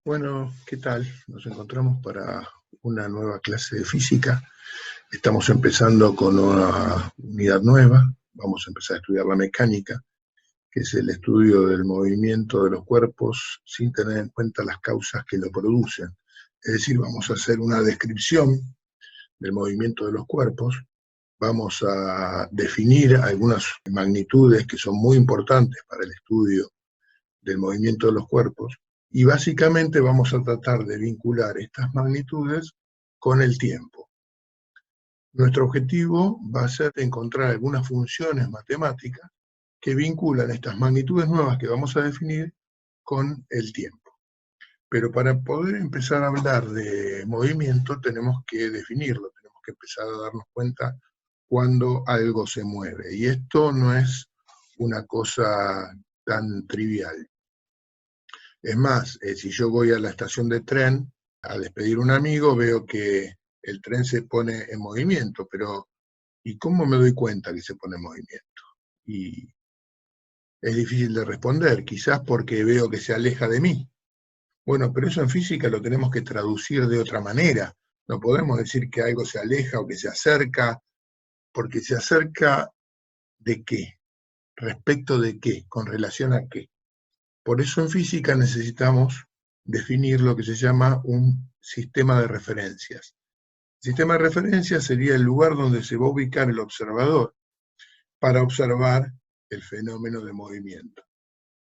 Bueno, ¿qué tal? Nos encontramos para una nueva clase de física. Estamos empezando con una unidad nueva. Vamos a empezar a estudiar la mecánica, que es el estudio del movimiento de los cuerpos sin tener en cuenta las causas que lo producen. Es decir, vamos a hacer una descripción del movimiento de los cuerpos. Vamos a definir algunas magnitudes que son muy importantes para el estudio del movimiento de los cuerpos, y básicamente vamos a tratar de vincular estas magnitudes con el tiempo. Nuestro objetivo va a ser encontrar algunas funciones matemáticas que vinculan estas magnitudes nuevas que vamos a definir con el tiempo. Pero para poder empezar a hablar de movimiento tenemos que definirlo, tenemos que empezar a darnos cuenta cuando algo se mueve. Y esto no es una cosa tan trivial. Es más, si yo voy a la estación de tren a despedir a un amigo, veo que el tren se pone en movimiento, pero ¿y cómo me doy cuenta que se pone en movimiento? Y es difícil de responder, quizás porque veo que se aleja de mí. Bueno, pero eso en física lo tenemos que traducir de otra manera. No podemos decir que algo se aleja o que se acerca, porque se acerca ¿de qué? ¿Respecto de qué? ¿Con relación a qué? Por eso en física necesitamos definir lo que se llama un sistema de referencias. El sistema de referencias sería el lugar donde se va a ubicar el observador para observar el fenómeno de movimiento.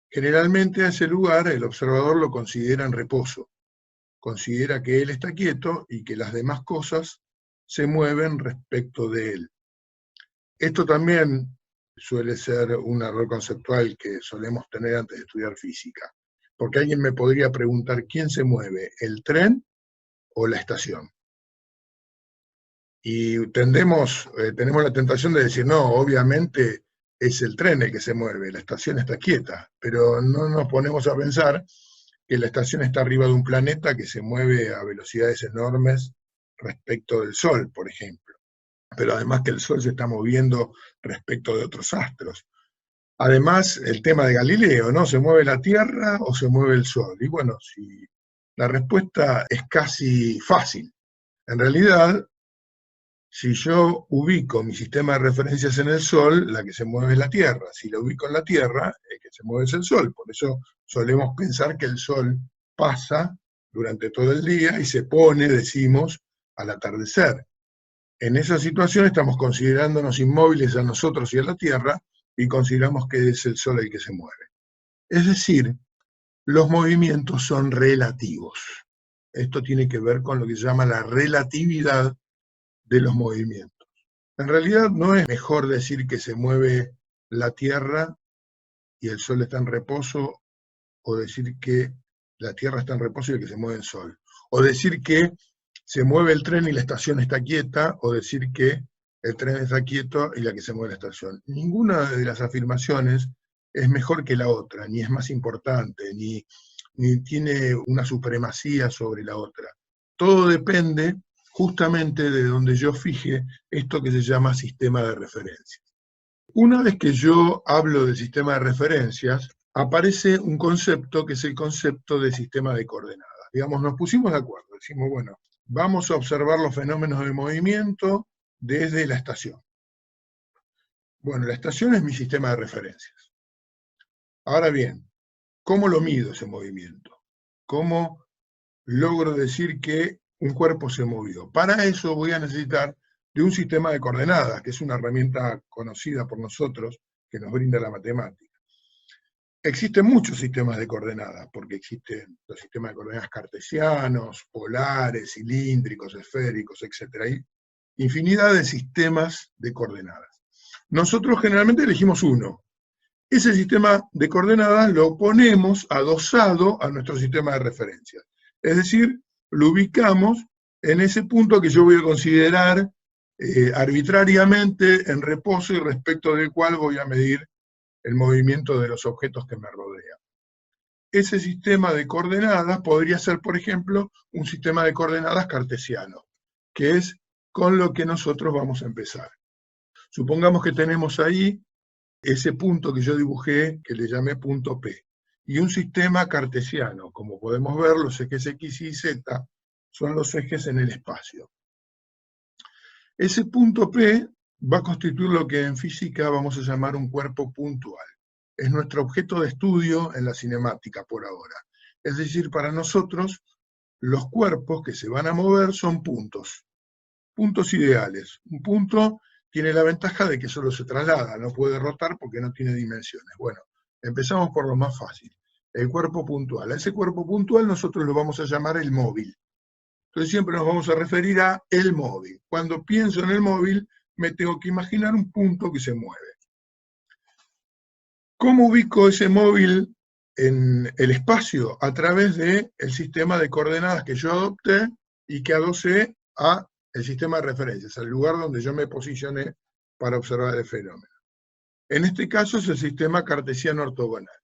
Generalmente a ese lugar el observador lo considera en reposo, considera que él está quieto y que las demás cosas se mueven respecto de él. Esto también suele ser un error conceptual que solemos tener antes de estudiar física, porque alguien me podría preguntar ¿quién se mueve, el tren o la estación? Y tenemos la tentación de decir, no, obviamente es el tren el que se mueve, la estación está quieta, pero no nos ponemos a pensar que la estación está arriba de un planeta que se mueve a velocidades enormes respecto del Sol, por ejemplo. Pero además que el Sol se está moviendo respecto de otros astros. Además, el tema de Galileo, ¿no? ¿Se mueve la Tierra o se mueve el Sol? Y bueno, si la respuesta es casi fácil. En realidad, si yo ubico mi sistema de referencias en el Sol, la que se mueve es la Tierra. Si la ubico en la Tierra, el que se mueve es el Sol. Por eso solemos pensar que el Sol pasa durante todo el día y se pone, decimos, al atardecer. En esa situación estamos considerándonos inmóviles a nosotros y a la Tierra y consideramos que es el Sol el que se mueve. Es decir, los movimientos son relativos. Esto tiene que ver con lo que se llama la relatividad de los movimientos. En realidad no es mejor decir que se mueve la Tierra y el Sol está en reposo, o decir que la Tierra está en reposo y el que se mueve el Sol. O decir que se mueve el tren y la estación está quieta, o decir que el tren está quieto y la que se mueve la estación. Ninguna de las afirmaciones es mejor que la otra, ni es más importante, ni tiene una supremacía sobre la otra. Todo depende justamente de donde yo fije esto que se llama sistema de referencias. Una vez que yo hablo del sistema de referencias, aparece un concepto que es el concepto de sistema de coordenadas. Digamos, nos pusimos de acuerdo, decimos, bueno, vamos a observar los fenómenos de movimiento desde la estación. Bueno, la estación es mi sistema de referencias. Ahora bien, ¿cómo lo mido ese movimiento? ¿Cómo logro decir que un cuerpo se movió? Para eso voy a necesitar de un sistema de coordenadas, que es una herramienta conocida por nosotros que nos brinda la matemática. Existen muchos sistemas de coordenadas, porque existen los sistemas de coordenadas cartesianos, polares, cilíndricos, esféricos, etc. Hay infinidad de sistemas de coordenadas. Nosotros generalmente elegimos uno. Ese sistema de coordenadas lo ponemos adosado a nuestro sistema de referencia. Es decir, lo ubicamos en ese punto que yo voy a considerar arbitrariamente en reposo y respecto del cual voy a medir el movimiento de los objetos que me rodean. Ese sistema de coordenadas podría ser, por ejemplo, un sistema de coordenadas cartesiano, que es con lo que nosotros vamos a empezar. Supongamos que tenemos ahí ese punto que yo dibujé, que le llamé punto P. y un sistema cartesiano. Como podemos ver, los ejes X y Z son los ejes en el espacio. Ese punto P va a constituir lo que en física vamos a llamar un cuerpo puntual. Es nuestro objeto de estudio en la cinemática por ahora. Es decir, para nosotros, los cuerpos que se van a mover son puntos ideales. Un punto tiene la ventaja de que solo se traslada, no puede rotar porque no tiene dimensiones. Bueno, empezamos por lo más fácil, el cuerpo puntual. A ese cuerpo puntual nosotros lo vamos a llamar el móvil. Entonces siempre nos vamos a referir a el móvil. Cuando pienso en el móvil, me tengo que imaginar un punto que se mueve. ¿Cómo ubico ese móvil en el espacio? A través del sistema de coordenadas que yo adopté y que adosé a el sistema de referencias, al lugar donde yo me posicioné para observar el fenómeno. En este caso es el sistema cartesiano ortogonal.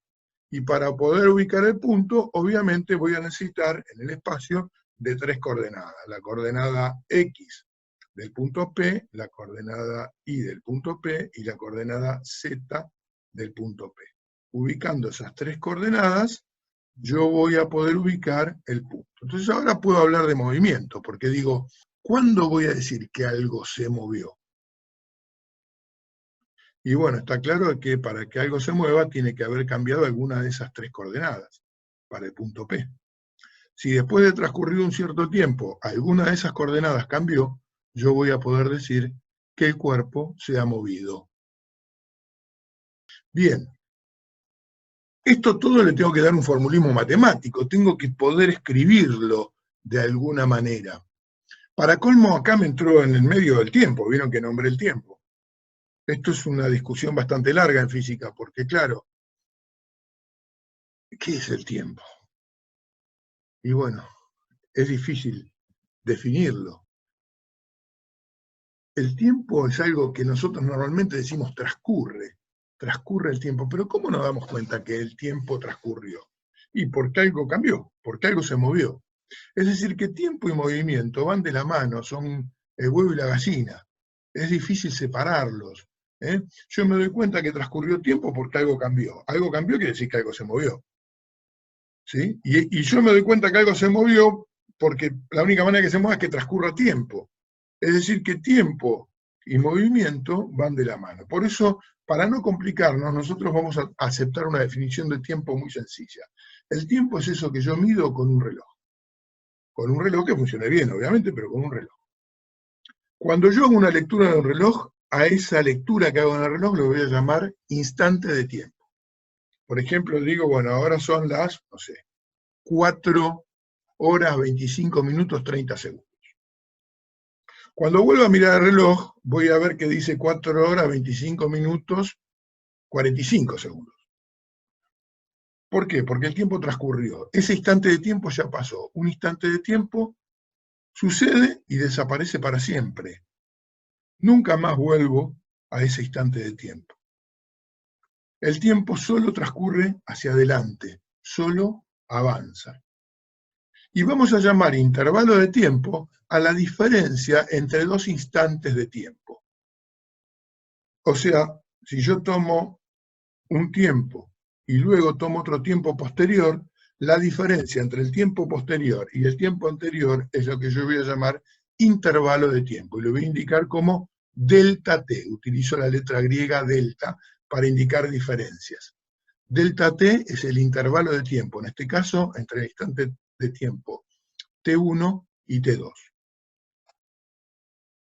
Y para poder ubicar el punto, obviamente voy a necesitar en el espacio de 3 coordenadas. La coordenada X del punto P, la coordenada Y del punto P y la coordenada Z del punto P. Ubicando esas 3 coordenadas, yo voy a poder ubicar el punto. Entonces ahora puedo hablar de movimiento, porque digo, ¿cuándo voy a decir que algo se movió? Y bueno, está claro que para que algo se mueva tiene que haber cambiado alguna de esas 3 coordenadas para el punto P. Si después de transcurrido un cierto tiempo alguna de esas coordenadas cambió, yo voy a poder decir que el cuerpo se ha movido. Bien, esto todo le tengo que dar un formulismo matemático, tengo que poder escribirlo de alguna manera. Para colmo, acá me entró en el medio del tiempo, vieron que nombré el tiempo. Esto es una discusión bastante larga en física, porque claro, ¿qué es el tiempo? Y bueno, es difícil definirlo. El tiempo es algo que nosotros normalmente decimos transcurre el tiempo, pero ¿cómo nos damos cuenta que el tiempo transcurrió? Y porque algo cambió, porque algo se movió. Es decir, que tiempo y movimiento van de la mano, son el huevo y la gallina. Es difícil separarlos. Yo me doy cuenta que transcurrió tiempo porque algo cambió. Algo cambió quiere decir que algo se movió. ¿Sí? Y yo me doy cuenta que algo se movió porque la única manera que se mueva es que transcurra tiempo. Es decir, que tiempo y movimiento van de la mano. Por eso, para no complicarnos, nosotros vamos a aceptar una definición de tiempo muy sencilla. El tiempo es eso que yo mido con un reloj. Con un reloj que funcione bien, obviamente, pero con un reloj. Cuando yo hago una lectura de un reloj, a esa lectura que hago en el reloj lo voy a llamar instante de tiempo. Por ejemplo, digo, bueno, ahora son las, no sé, 4 horas, 25 minutos, 30 segundos. Cuando vuelvo a mirar el reloj, voy a ver que dice 4 horas, 25 minutos, 45 segundos. ¿Por qué? Porque el tiempo transcurrió. Ese instante de tiempo ya pasó. Un instante de tiempo sucede y desaparece para siempre. Nunca más vuelvo a ese instante de tiempo. El tiempo solo transcurre hacia adelante, solo avanza. Y vamos a llamar intervalo de tiempo a la diferencia entre 2 instantes de tiempo. O sea, si yo tomo un tiempo y luego tomo otro tiempo posterior, la diferencia entre el tiempo posterior y el tiempo anterior es lo que yo voy a llamar intervalo de tiempo, y lo voy a indicar como delta t. Utilizo la letra griega delta para indicar diferencias. Delta t es el intervalo de tiempo, en este caso entre el instante de tiempo t1 y t2.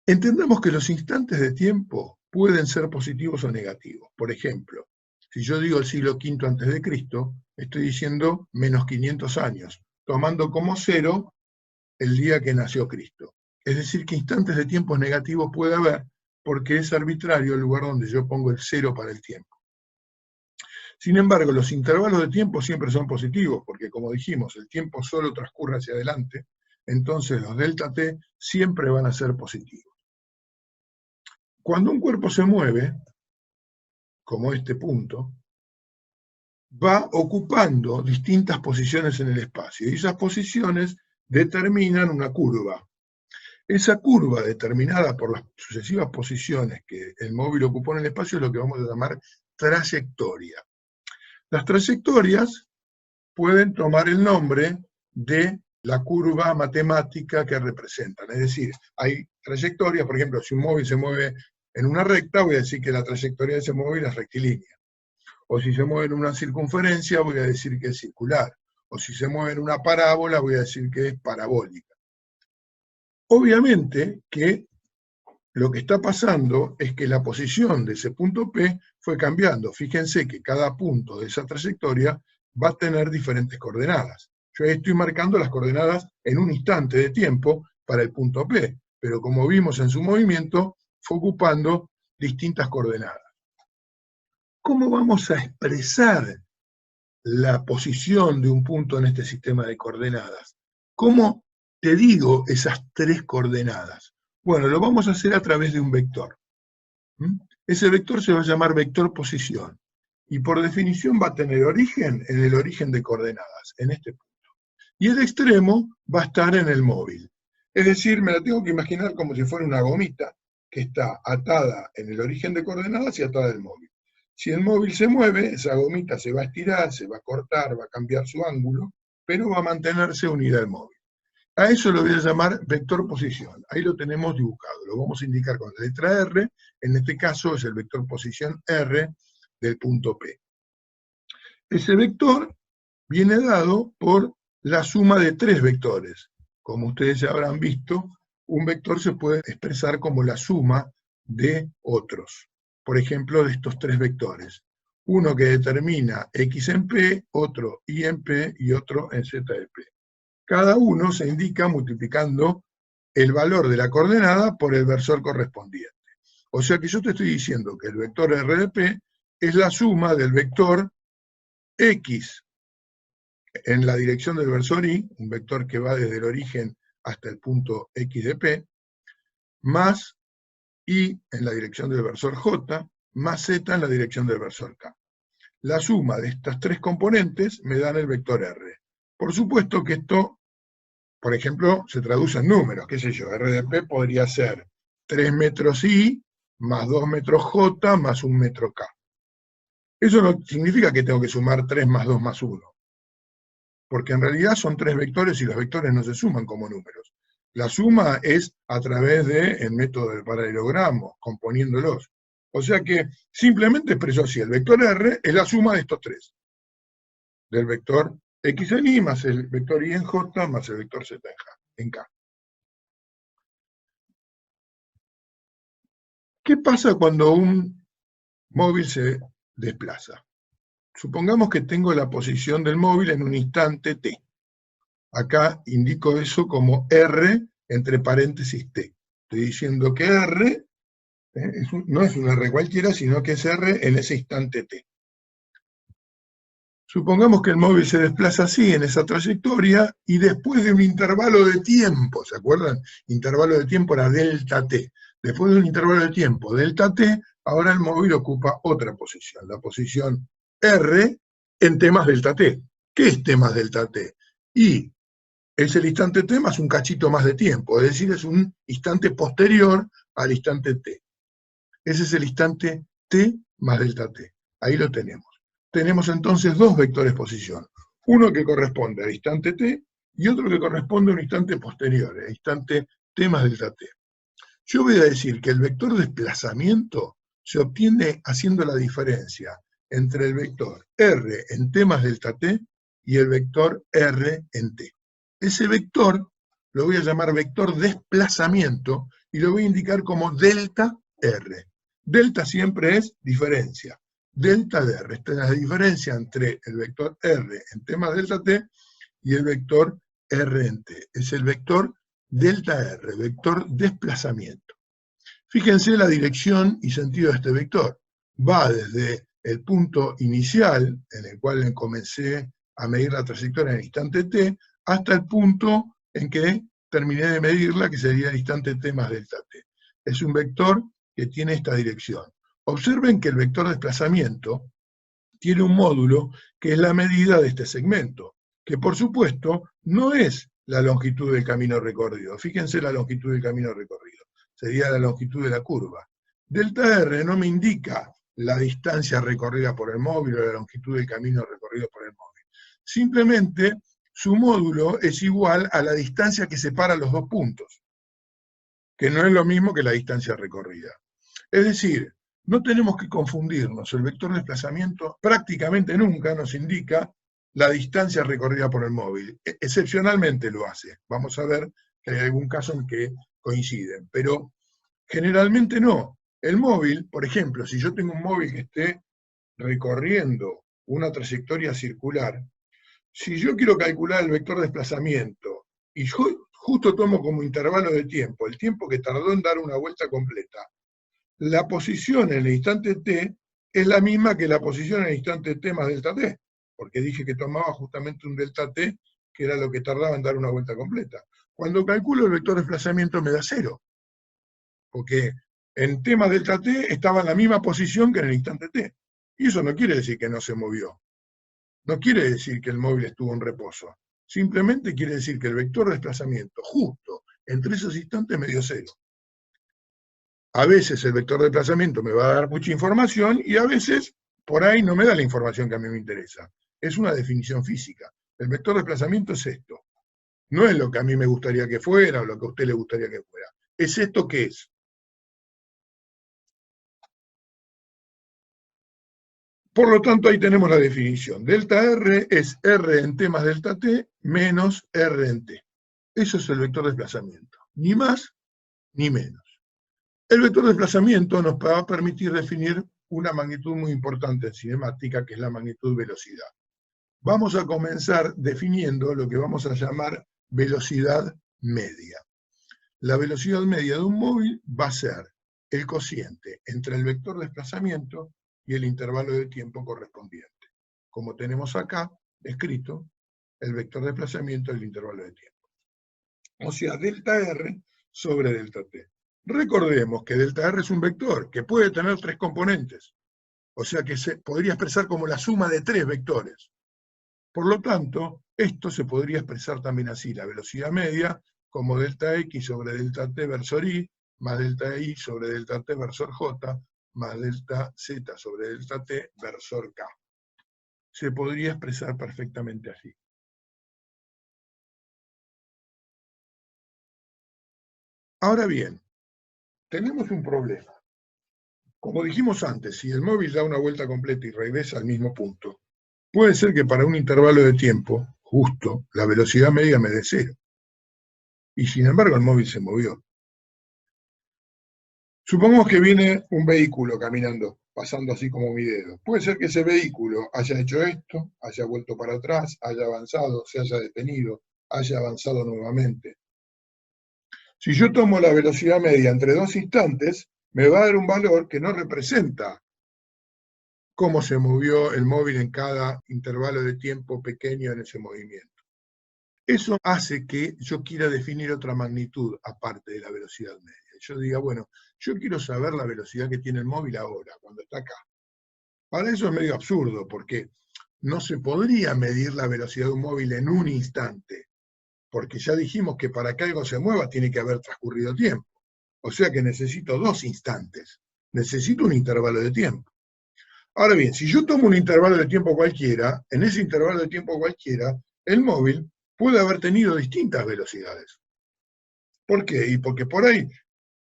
Entendamos que los instantes de tiempo pueden ser positivos o negativos. Por ejemplo, si yo digo el siglo V a.C., estoy diciendo menos 500 años, tomando como cero el día que nació Cristo. Es decir, que instantes de tiempo negativos puede haber, porque es arbitrario el lugar donde yo pongo el cero para el tiempo. Sin embargo, los intervalos de tiempo siempre son positivos, porque como dijimos, el tiempo solo transcurre hacia adelante, entonces los delta t siempre van a ser positivos. Cuando un cuerpo se mueve, como este punto, va ocupando distintas posiciones en el espacio, y esas posiciones determinan una curva. Esa curva determinada por las sucesivas posiciones que el móvil ocupó en el espacio es lo que vamos a llamar trayectoria. Las trayectorias pueden tomar el nombre de la curva matemática que representan. Es decir, hay trayectorias, por ejemplo, si un móvil se mueve en una recta, voy a decir que la trayectoria de ese móvil es rectilínea. O si se mueve en una circunferencia, voy a decir que es circular. O si se mueve en una parábola, voy a decir que es parabólica. Obviamente que lo que está pasando es que la posición de ese punto P fue cambiando. Fíjense que cada punto de esa trayectoria va a tener diferentes coordenadas. Yo estoy marcando las coordenadas en un instante de tiempo para el punto P, pero como vimos en su movimiento, fue ocupando distintas coordenadas. ¿Cómo vamos a expresar la posición de un punto en este sistema de coordenadas? ¿Cómo te digo esas tres coordenadas? Bueno, lo vamos a hacer a través de un vector. Ese vector se va a llamar vector posición. Y por definición va a tener origen en el origen de coordenadas, en este punto. Y el extremo va a estar en el móvil. Es decir, me la tengo que imaginar como si fuera una gomita que está atada en el origen de coordenadas y atada al móvil. Si el móvil se mueve, esa gomita se va a estirar, se va a cortar, va a cambiar su ángulo, pero va a mantenerse unida al móvil. A eso lo voy a llamar vector posición. Ahí lo tenemos dibujado. Lo vamos a indicar con la letra R. En este caso es el vector posición R del punto P. Ese vector viene dado por la suma de tres vectores. Como ustedes ya habrán visto, un vector se puede expresar como la suma de otros. Por ejemplo, de estos tres vectores. Uno que determina X en P, otro Y en P y otro en Z de P. Cada uno se indica multiplicando el valor de la coordenada por el versor correspondiente. O sea que yo te estoy diciendo que el vector R de P es la suma del vector X en la dirección del versor Y, un vector que va desde el origen hasta el punto X de P, más Y en la dirección del versor J, más Z en la dirección del versor K. La suma de estas tres componentes me dan el vector R. Por supuesto que esto, por ejemplo, se traduce en números, qué sé yo, R de P podría ser 3 metros Y más 2 metros J más 1 metro K. Eso no significa que tengo que sumar 3 más 2 más 1, porque en realidad son tres vectores y los vectores no se suman como números. La suma es a través del método del paralelogramo, componiéndolos. O sea que simplemente expreso así, el vector R es la suma de estos tres, del vector X en Y más el vector Y en J más el vector Z en K. ¿Qué pasa cuando un móvil se desplaza? Supongamos que tengo la posición del móvil en un instante t. Acá indico eso como R entre paréntesis t. Estoy diciendo que R no es un R cualquiera, sino que es R en ese instante t. Supongamos que el móvil se desplaza así, en esa trayectoria, y después de un intervalo de tiempo, ¿se acuerdan? Intervalo de tiempo era delta t. Después de un intervalo de tiempo, delta t, ahora el móvil ocupa otra posición, la posición R en t más delta t. ¿Qué es t más delta t? Y es el instante t más un cachito más de tiempo, es decir, es un instante posterior al instante t. Ese es el instante t más delta t. Ahí lo tenemos. Tenemos entonces dos vectores posición. Uno que corresponde al instante t y otro que corresponde a un instante posterior, el instante t más delta t. Yo voy a decir que el vector desplazamiento se obtiene haciendo la diferencia entre el vector r en t más delta t y el vector r en t. Ese vector lo voy a llamar vector desplazamiento y lo voy a indicar como delta r. Delta siempre es diferencia. Delta de r. Esta es la diferencia entre el vector r en t más delta t y el vector r en t. Es el vector delta r, vector desplazamiento. Fíjense la dirección y sentido de este vector. Va desde el punto inicial, en el cual comencé a medir la trayectoria en el instante t, hasta el punto en que terminé de medirla, que sería el instante t más delta t. Es un vector que tiene esta dirección. Observen que el vector desplazamiento tiene un módulo que es la medida de este segmento, que por supuesto no es la longitud del camino recorrido. Fíjense la longitud del camino recorrido. Sería la longitud de la curva. Delta R no me indica la distancia recorrida por el móvil o la longitud del camino recorrido por el móvil, simplemente su módulo es igual a la distancia que separa los dos puntos, que no es lo mismo que la distancia recorrida. Es decir, no tenemos que confundirnos, el vector de desplazamiento prácticamente nunca nos indica la distancia recorrida por el móvil, excepcionalmente lo hace, vamos a ver que hay algún caso en que coinciden, pero generalmente no. El móvil, por ejemplo, si yo tengo un móvil que esté recorriendo una trayectoria circular, si yo quiero calcular el vector de desplazamiento y justo tomo como intervalo de tiempo el tiempo que tardó en dar una vuelta completa, la posición en el instante t es la misma que la posición en el instante t más delta t, porque dije que tomaba justamente un delta t, que era lo que tardaba en dar una vuelta completa. Cuando calculo el vector de desplazamiento me da 0, porque en t más delta t estaba en la misma posición que en el instante t. Y eso no quiere decir que no se movió. No quiere decir que el móvil estuvo en reposo. Simplemente quiere decir que el vector de desplazamiento justo entre esos instantes me dio 0. A veces el vector de desplazamiento me va a dar mucha información y a veces por ahí no me da la información que a mí me interesa. Es una definición física. El vector de desplazamiento es esto. No es lo que a mí me gustaría que fuera o lo que a usted le gustaría que fuera. Es esto que es. Por lo tanto, ahí tenemos la definición. Delta R es R en t más delta t menos R en t. Eso es el vector de desplazamiento. Ni más ni menos. El vector de desplazamiento nos va a permitir definir una magnitud muy importante en cinemática, que es la magnitud velocidad. Vamos a comenzar definiendo lo que vamos a llamar velocidad media. La velocidad media de un móvil va a ser el cociente entre el vector de desplazamiento y el intervalo de tiempo correspondiente. Como tenemos acá escrito, el vector de desplazamiento y el intervalo de tiempo. O sea, delta R sobre delta T. Recordemos que delta R es un vector que puede tener 3 componentes. O sea que se podría expresar como la suma de 3 vectores. Por lo tanto, esto se podría expresar también así, la velocidad media como delta X sobre delta T versor Y, más delta Y sobre delta T versor J, más delta Z sobre delta T versor K. Se podría expresar perfectamente así. Ahora bien, tenemos un problema. Como dijimos antes, si el móvil da una vuelta completa y regresa al mismo punto, puede ser que para un intervalo de tiempo justo la velocidad media me dé 0. Y sin embargo el móvil se movió. Supongamos que viene un vehículo caminando, pasando así como mi dedo. Puede ser que ese vehículo haya hecho esto, haya vuelto para atrás, haya avanzado, se haya detenido, haya avanzado nuevamente. Si yo tomo la velocidad media entre 2 instantes, me va a dar un valor que no representa cómo se movió el móvil en cada intervalo de tiempo pequeño en ese movimiento. Eso hace que yo quiera definir otra magnitud aparte de la velocidad media. Yo diga, bueno, yo quiero saber la velocidad que tiene el móvil ahora, cuando está acá. Para eso es medio absurdo, porque no se podría medir la velocidad de un móvil en un instante, porque ya dijimos que para que algo se mueva tiene que haber transcurrido tiempo. O sea que necesito 2 instantes, necesito un intervalo de tiempo. Ahora bien, si yo tomo un intervalo de tiempo cualquiera, en ese intervalo de tiempo cualquiera, el móvil puede haber tenido distintas velocidades. ¿Por qué? Y porque por ahí,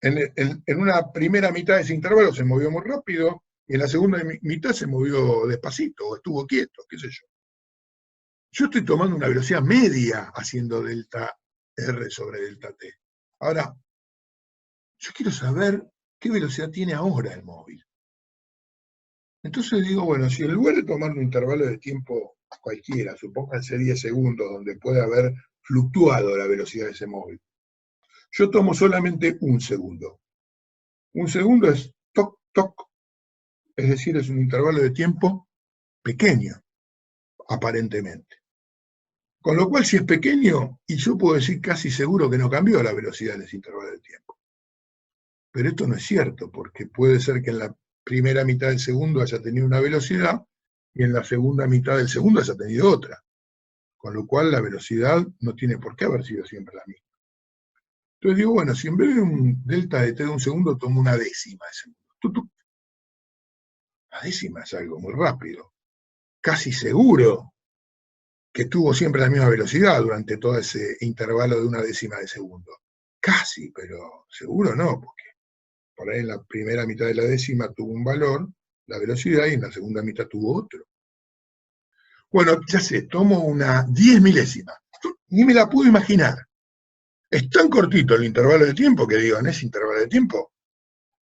en una primera mitad de ese intervalo se movió muy rápido, y en la segunda mitad se movió despacito, o estuvo quieto, qué sé yo. Yo estoy tomando una velocidad media haciendo delta R sobre delta T. Ahora, yo quiero saber qué velocidad tiene ahora el móvil. Entonces digo, bueno, si en lugar de tomar un intervalo de tiempo cualquiera, supónganse 10 segundos, donde puede haber fluctuado la velocidad de ese móvil, yo tomo solamente un segundo. Un segundo es toc, toc, es decir, es un intervalo de tiempo pequeño, aparentemente. Con lo cual, si es pequeño, y yo puedo decir casi seguro que no cambió la velocidad de ese intervalo de tiempo. Pero esto no es cierto, porque puede ser que en la primera mitad del segundo haya tenido una velocidad y en la segunda mitad del segundo haya tenido otra. Con lo cual la velocidad no tiene por qué haber sido siempre la misma. Entonces digo, bueno, si en vez de un delta de t de un segundo tomo una décima de segundo. La décima es algo muy rápido. Casi seguro que tuvo siempre la misma velocidad durante todo ese intervalo de 1/10 de segundo. Casi, pero seguro no, porque por ahí en la primera mitad de la décima tuvo un valor, la velocidad, y en la segunda mitad tuvo otro. Bueno, ya sé, tomo una 10 milésima, ni me la puedo imaginar. Es tan cortito el intervalo de tiempo que digo, en ese intervalo de tiempo,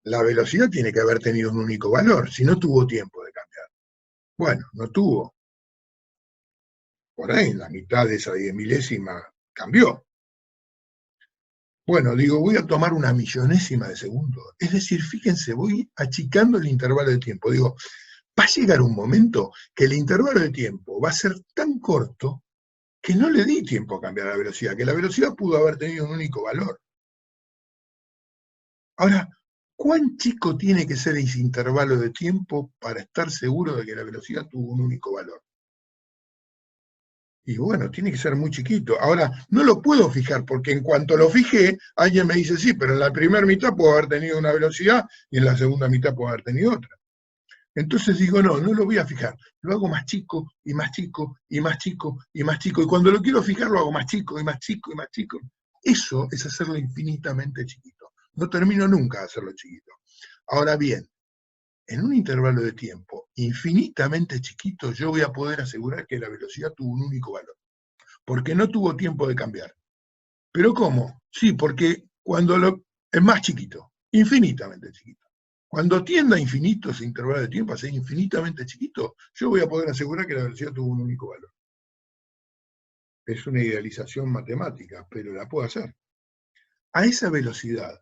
la velocidad tiene que haber tenido un único valor, si no tuvo tiempo de cambiar. Bueno, no tuvo. Por ahí en la mitad de esa 10 milésima cambió. Bueno, digo, voy a tomar una millonésima de segundo. Es decir, fíjense, voy achicando el intervalo de tiempo. Digo, va a llegar un momento que el intervalo de tiempo va a ser tan corto que no le di tiempo a cambiar la velocidad, que la velocidad pudo haber tenido un único valor. Ahora, ¿cuán chico tiene que ser ese intervalo de tiempo para estar seguro de que la velocidad tuvo un único valor? Y bueno, tiene que ser muy chiquito. Ahora, no lo puedo fijar, porque en cuanto lo fijé, alguien me dice, sí, pero en la primera mitad puedo haber tenido una velocidad y en la segunda mitad puedo haber tenido otra. Entonces digo, no, no lo voy a fijar. Lo hago más chico, y más chico, y más chico, y más chico. Y cuando lo quiero fijar, lo hago más chico, y más chico, y más chico. Eso es hacerlo infinitamente chiquito. No termino nunca de hacerlo chiquito. Ahora bien, en un intervalo de tiempo infinitamente chiquito, yo voy a poder asegurar que la velocidad tuvo un único valor, porque no tuvo tiempo de cambiar. ¿Pero cómo? Sí, porque cuando es más chiquito, infinitamente chiquito. Cuando tienda a infinito ese intervalo de tiempo, a ser infinitamente chiquito, yo voy a poder asegurar que la velocidad tuvo un único valor. Es una idealización matemática, pero la puedo hacer. A esa velocidad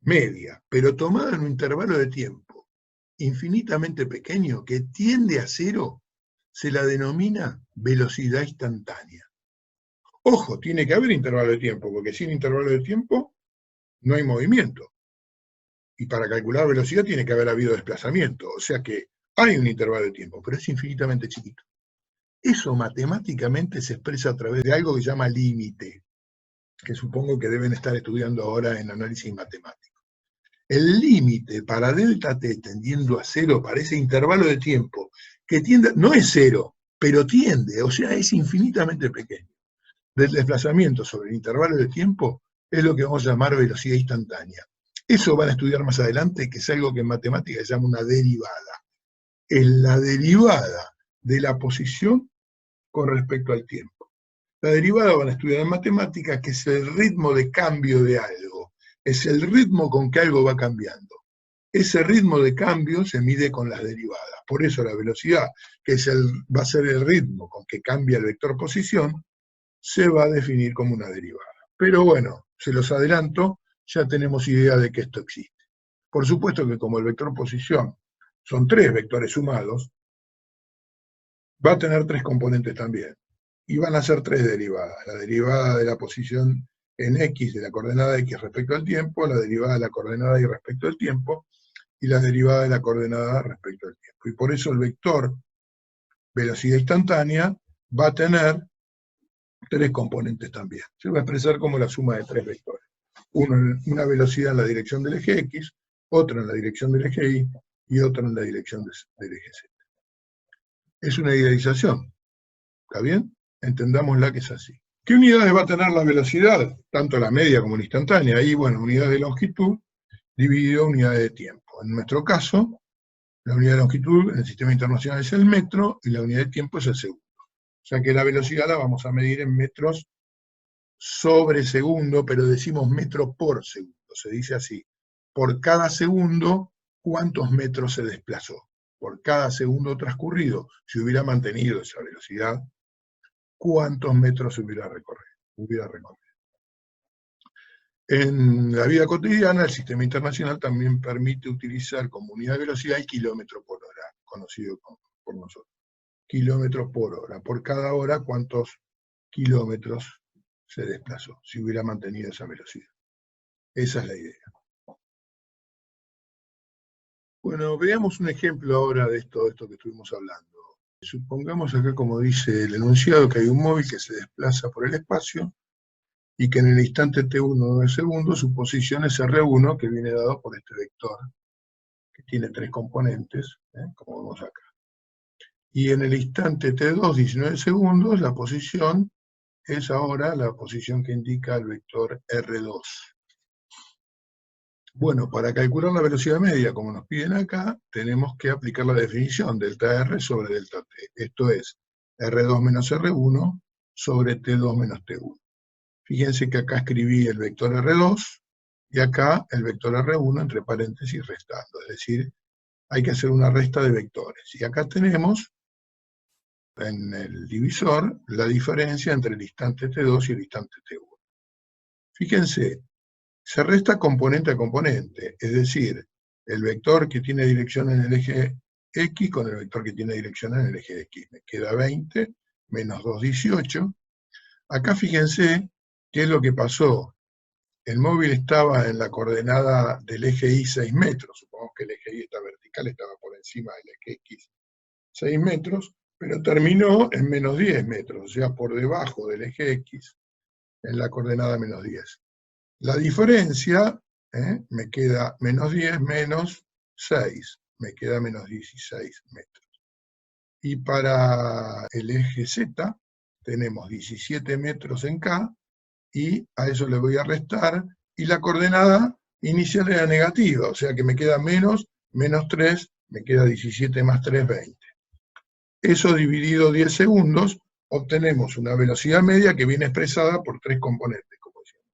media, pero tomada en un intervalo de tiempo infinitamente pequeño que tiende a cero, se la denomina velocidad instantánea. Ojo, tiene que haber intervalo de tiempo, porque sin intervalo de tiempo no hay movimiento. Y para calcular velocidad tiene que haber habido desplazamiento, o sea que hay un intervalo de tiempo, pero es infinitamente chiquito. Eso matemáticamente se expresa a través de algo que se llama límite, que supongo que deben estar estudiando ahora en análisis matemático. El límite para delta t tendiendo a cero, para ese intervalo de tiempo, que tiende, no es cero, pero tiende, o sea, es infinitamente pequeño, del desplazamiento sobre el intervalo de tiempo, es lo que vamos a llamar velocidad instantánea. Eso van a estudiar más adelante, que es algo que en matemática se llama una derivada. Es la derivada de la posición con respecto al tiempo. La derivada van a estudiar en matemáticas, que es el ritmo de cambio de algo, es el ritmo con que algo va cambiando. Ese ritmo de cambio se mide con las derivadas. Por eso la velocidad, que va a ser el ritmo con que cambia el vector posición, se va a definir como una derivada. Pero bueno, se los adelanto, ya tenemos idea de que esto existe. Por supuesto que como el vector posición son 3 vectores sumados, va a tener 3 componentes también. Y van a ser 3 derivadas. La derivada de la posición en x de la coordenada x respecto al tiempo, la derivada de la coordenada y respecto al tiempo, y la derivada de la coordenada respecto al tiempo. Y por eso el vector velocidad instantánea va a tener 3 componentes también. Se va a expresar como la suma de 3 vectores. Una velocidad en la dirección del eje x, otra en la dirección del eje y, y otra en la dirección del eje z. Es una idealización, ¿está bien? Entendámosla que es así. ¿Qué unidades va a tener la velocidad? Tanto la media como la instantánea. Ahí, bueno, unidades de longitud dividido unidades de tiempo. En nuestro caso, la unidad de longitud en el sistema internacional es el metro y la unidad de tiempo es el segundo. O sea que la velocidad la vamos a medir en metros sobre segundo, pero decimos metro por segundo. Se dice así: por cada segundo, ¿cuántos metros se desplazó? Por cada segundo transcurrido, si hubiera mantenido esa velocidad, ¿cuántos metros hubiera recorrido? En la vida cotidiana, el sistema internacional también permite utilizar como unidad de velocidad el kilómetro por hora, conocido por nosotros. Kilómetros por hora. Por cada hora, ¿cuántos kilómetros se desplazó, si hubiera mantenido esa velocidad? Esa es la idea. Bueno, veamos un ejemplo ahora de esto que estuvimos hablando. Supongamos acá, como dice el enunciado, que hay un móvil que se desplaza por el espacio y que en el instante t1 del segundo su posición es r1, que viene dado por este vector, que tiene 3 componentes, como vemos acá. y en el instante t2, 19 segundos, la posición es ahora la posición que indica el vector r2. Bueno, para calcular la velocidad media, como nos piden acá, tenemos que aplicar la definición delta R sobre delta T. Esto es R2 menos R1 sobre T2 menos T1. Fíjense que acá escribí el vector R2 y acá el vector R1 entre paréntesis restando. Es decir, hay que hacer una resta de vectores. Y acá tenemos en el divisor la diferencia entre el instante T2 y el instante T1. Fíjense, se resta componente a componente, es decir, el vector que tiene dirección en el eje X con el vector que tiene dirección en el eje X. Me queda 20 menos 2, 18. Acá fíjense qué es lo que pasó. El móvil estaba en la coordenada del eje Y 6 metros, supongamos que el eje Y está vertical, estaba por encima del eje X 6 metros, pero terminó en menos 10 metros, o sea, por debajo del eje X, en la coordenada menos 10. La diferencia, me queda menos 10 menos 6, me queda menos 16 metros. Y para el eje Z tenemos 17 metros en K, y a eso le voy a restar, y la coordenada inicial era negativa, o sea que me queda menos 3, me queda 17 más 3, 20. Eso dividido 10 segundos, obtenemos una velocidad media que viene expresada por 3 componentes, como decíamos.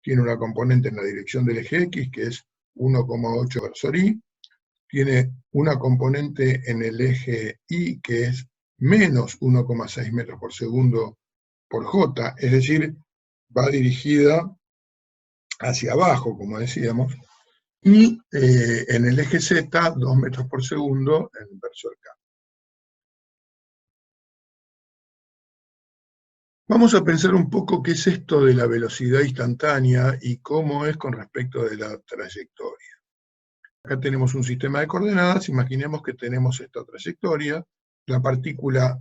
Tiene una componente en la dirección del eje X, que es 1,8 versor Y, tiene una componente en el eje Y, que es menos 1,6 metros por segundo por J, es decir, va dirigida hacia abajo, como decíamos, y en el eje Z, 2 metros por segundo en el versor K. Vamos a pensar un poco qué es esto de la velocidad instantánea y cómo es con respecto de la trayectoria. Acá tenemos un sistema de coordenadas, imaginemos que tenemos esta trayectoria, la partícula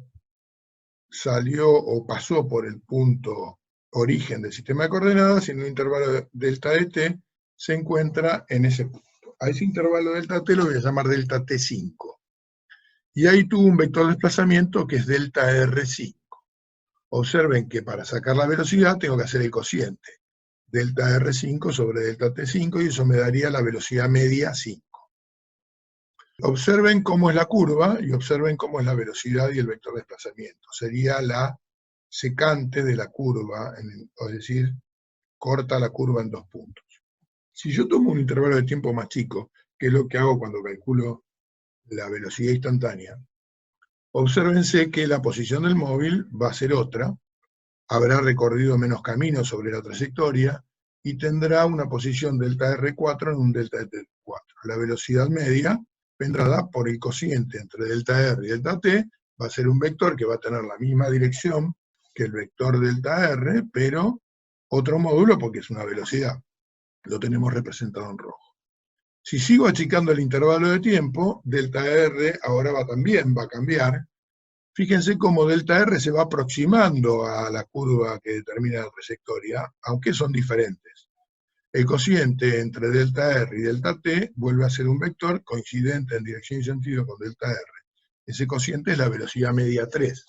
salió o pasó por el punto origen del sistema de coordenadas y en un intervalo delta de t se encuentra en ese punto. A ese intervalo delta t lo voy a llamar delta t5. Y ahí tuvo un vector de desplazamiento que es delta r5. Observen que para sacar la velocidad tengo que hacer el cociente. Delta R5 sobre delta T5 y eso me daría la velocidad media 5. Observen cómo es la curva y observen cómo es la velocidad y el vector de desplazamiento. Sería la secante de la curva, es decir, corta la curva en 2 puntos. Si yo tomo un intervalo de tiempo más chico, que es lo que hago cuando calculo la velocidad instantánea, obsérvense que la posición del móvil va a ser otra, habrá recorrido menos camino sobre la trayectoria y tendrá una posición delta R4 en un delta T4. La velocidad media vendrá dada por el cociente entre delta R y delta T, va a ser un vector que va a tener la misma dirección que el vector delta R, pero otro módulo porque es una velocidad. Lo tenemos representado en rojo. Si sigo achicando el intervalo de tiempo, delta R ahora también va a cambiar. Fíjense cómo delta R se va aproximando a la curva que determina la trayectoria, aunque son diferentes. El cociente entre delta R y delta T vuelve a ser un vector coincidente en dirección y sentido con delta R. Ese cociente es la velocidad media 3.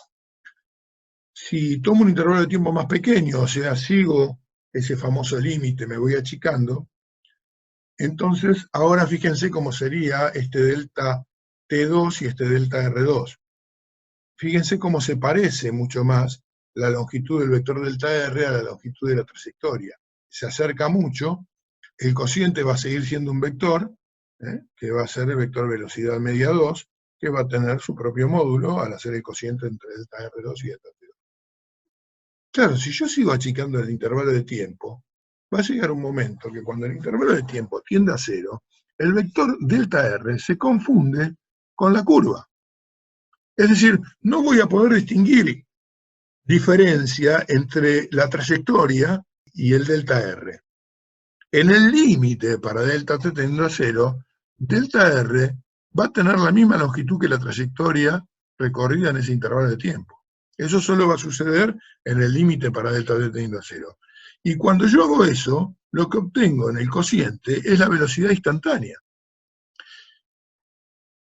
Si tomo un intervalo de tiempo más pequeño, o sea, sigo ese famoso límite, me voy achicando, entonces ahora fíjense cómo sería este delta T2 y este delta R2. Fíjense cómo se parece mucho más la longitud del vector delta R a la longitud de la trayectoria. Se acerca mucho, el cociente va a seguir siendo un vector, que va a ser el vector velocidad media 2, que va a tener su propio módulo al hacer el cociente entre delta R2 y delta T2. Claro, si yo sigo achicando el intervalo de tiempo, va a llegar un momento que cuando el intervalo de tiempo tiende a 0, el vector delta R se confunde con la curva. Es decir, no voy a poder distinguir diferencia entre la trayectoria y el delta R. En el límite para delta t tendiendo a 0, delta R va a tener la misma longitud que la trayectoria recorrida en ese intervalo de tiempo. Eso solo va a suceder en el límite para delta t tendiendo a 0. Y cuando yo hago eso, lo que obtengo en el cociente es la velocidad instantánea.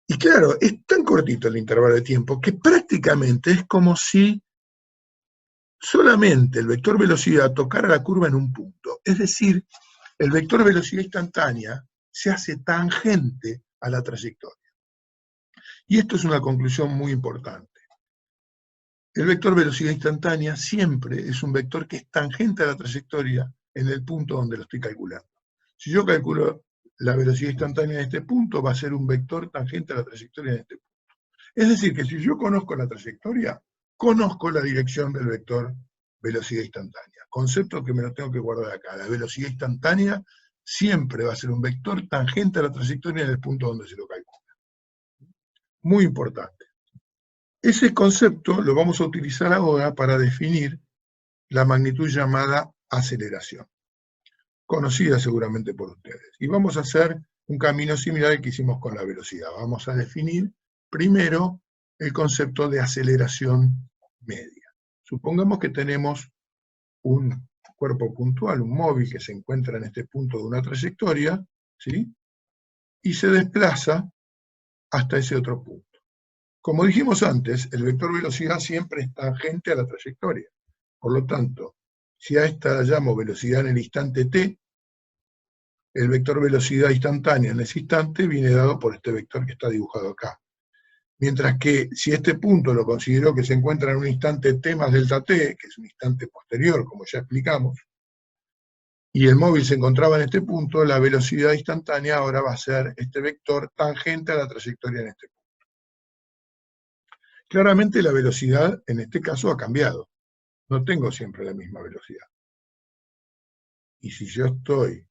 Y claro, es tan cortito el intervalo de tiempo que prácticamente es como si solamente el vector velocidad tocara la curva en un punto. Es decir, el vector velocidad instantánea se hace tangente a la trayectoria. Y esto es una conclusión muy importante. El vector velocidad instantánea siempre es un vector que es tangente a la trayectoria en el punto donde lo estoy calculando. Si yo calculo la velocidad instantánea en este punto, va a ser un vector tangente a la trayectoria en este punto. Es decir, que si yo conozco la trayectoria, conozco la dirección del vector velocidad instantánea. Concepto que me lo tengo que guardar acá. La velocidad instantánea siempre va a ser un vector tangente a la trayectoria en el punto donde se lo calcula. Muy importante. Ese concepto lo vamos a utilizar ahora para definir la magnitud llamada aceleración, conocida seguramente por ustedes. Y vamos a hacer un camino similar al que hicimos con la velocidad. Vamos a definir primero el concepto de aceleración media. Supongamos que tenemos un cuerpo puntual, un móvil que se encuentra en este punto de una trayectoria, ¿sí? Y se desplaza hasta ese otro punto. Como dijimos antes, el vector velocidad siempre es tangente a la trayectoria. Por lo tanto, si a esta la llamo velocidad en el instante t, el vector velocidad instantánea en ese instante viene dado por este vector que está dibujado acá. Mientras que si este punto lo considero que se encuentra en un instante t más delta t, que es un instante posterior, como ya explicamos, y el móvil se encontraba en este punto, la velocidad instantánea ahora va a ser este vector tangente a la trayectoria en este punto. Claramente la velocidad en este caso ha cambiado. No tengo siempre la misma velocidad. Y si yo estoy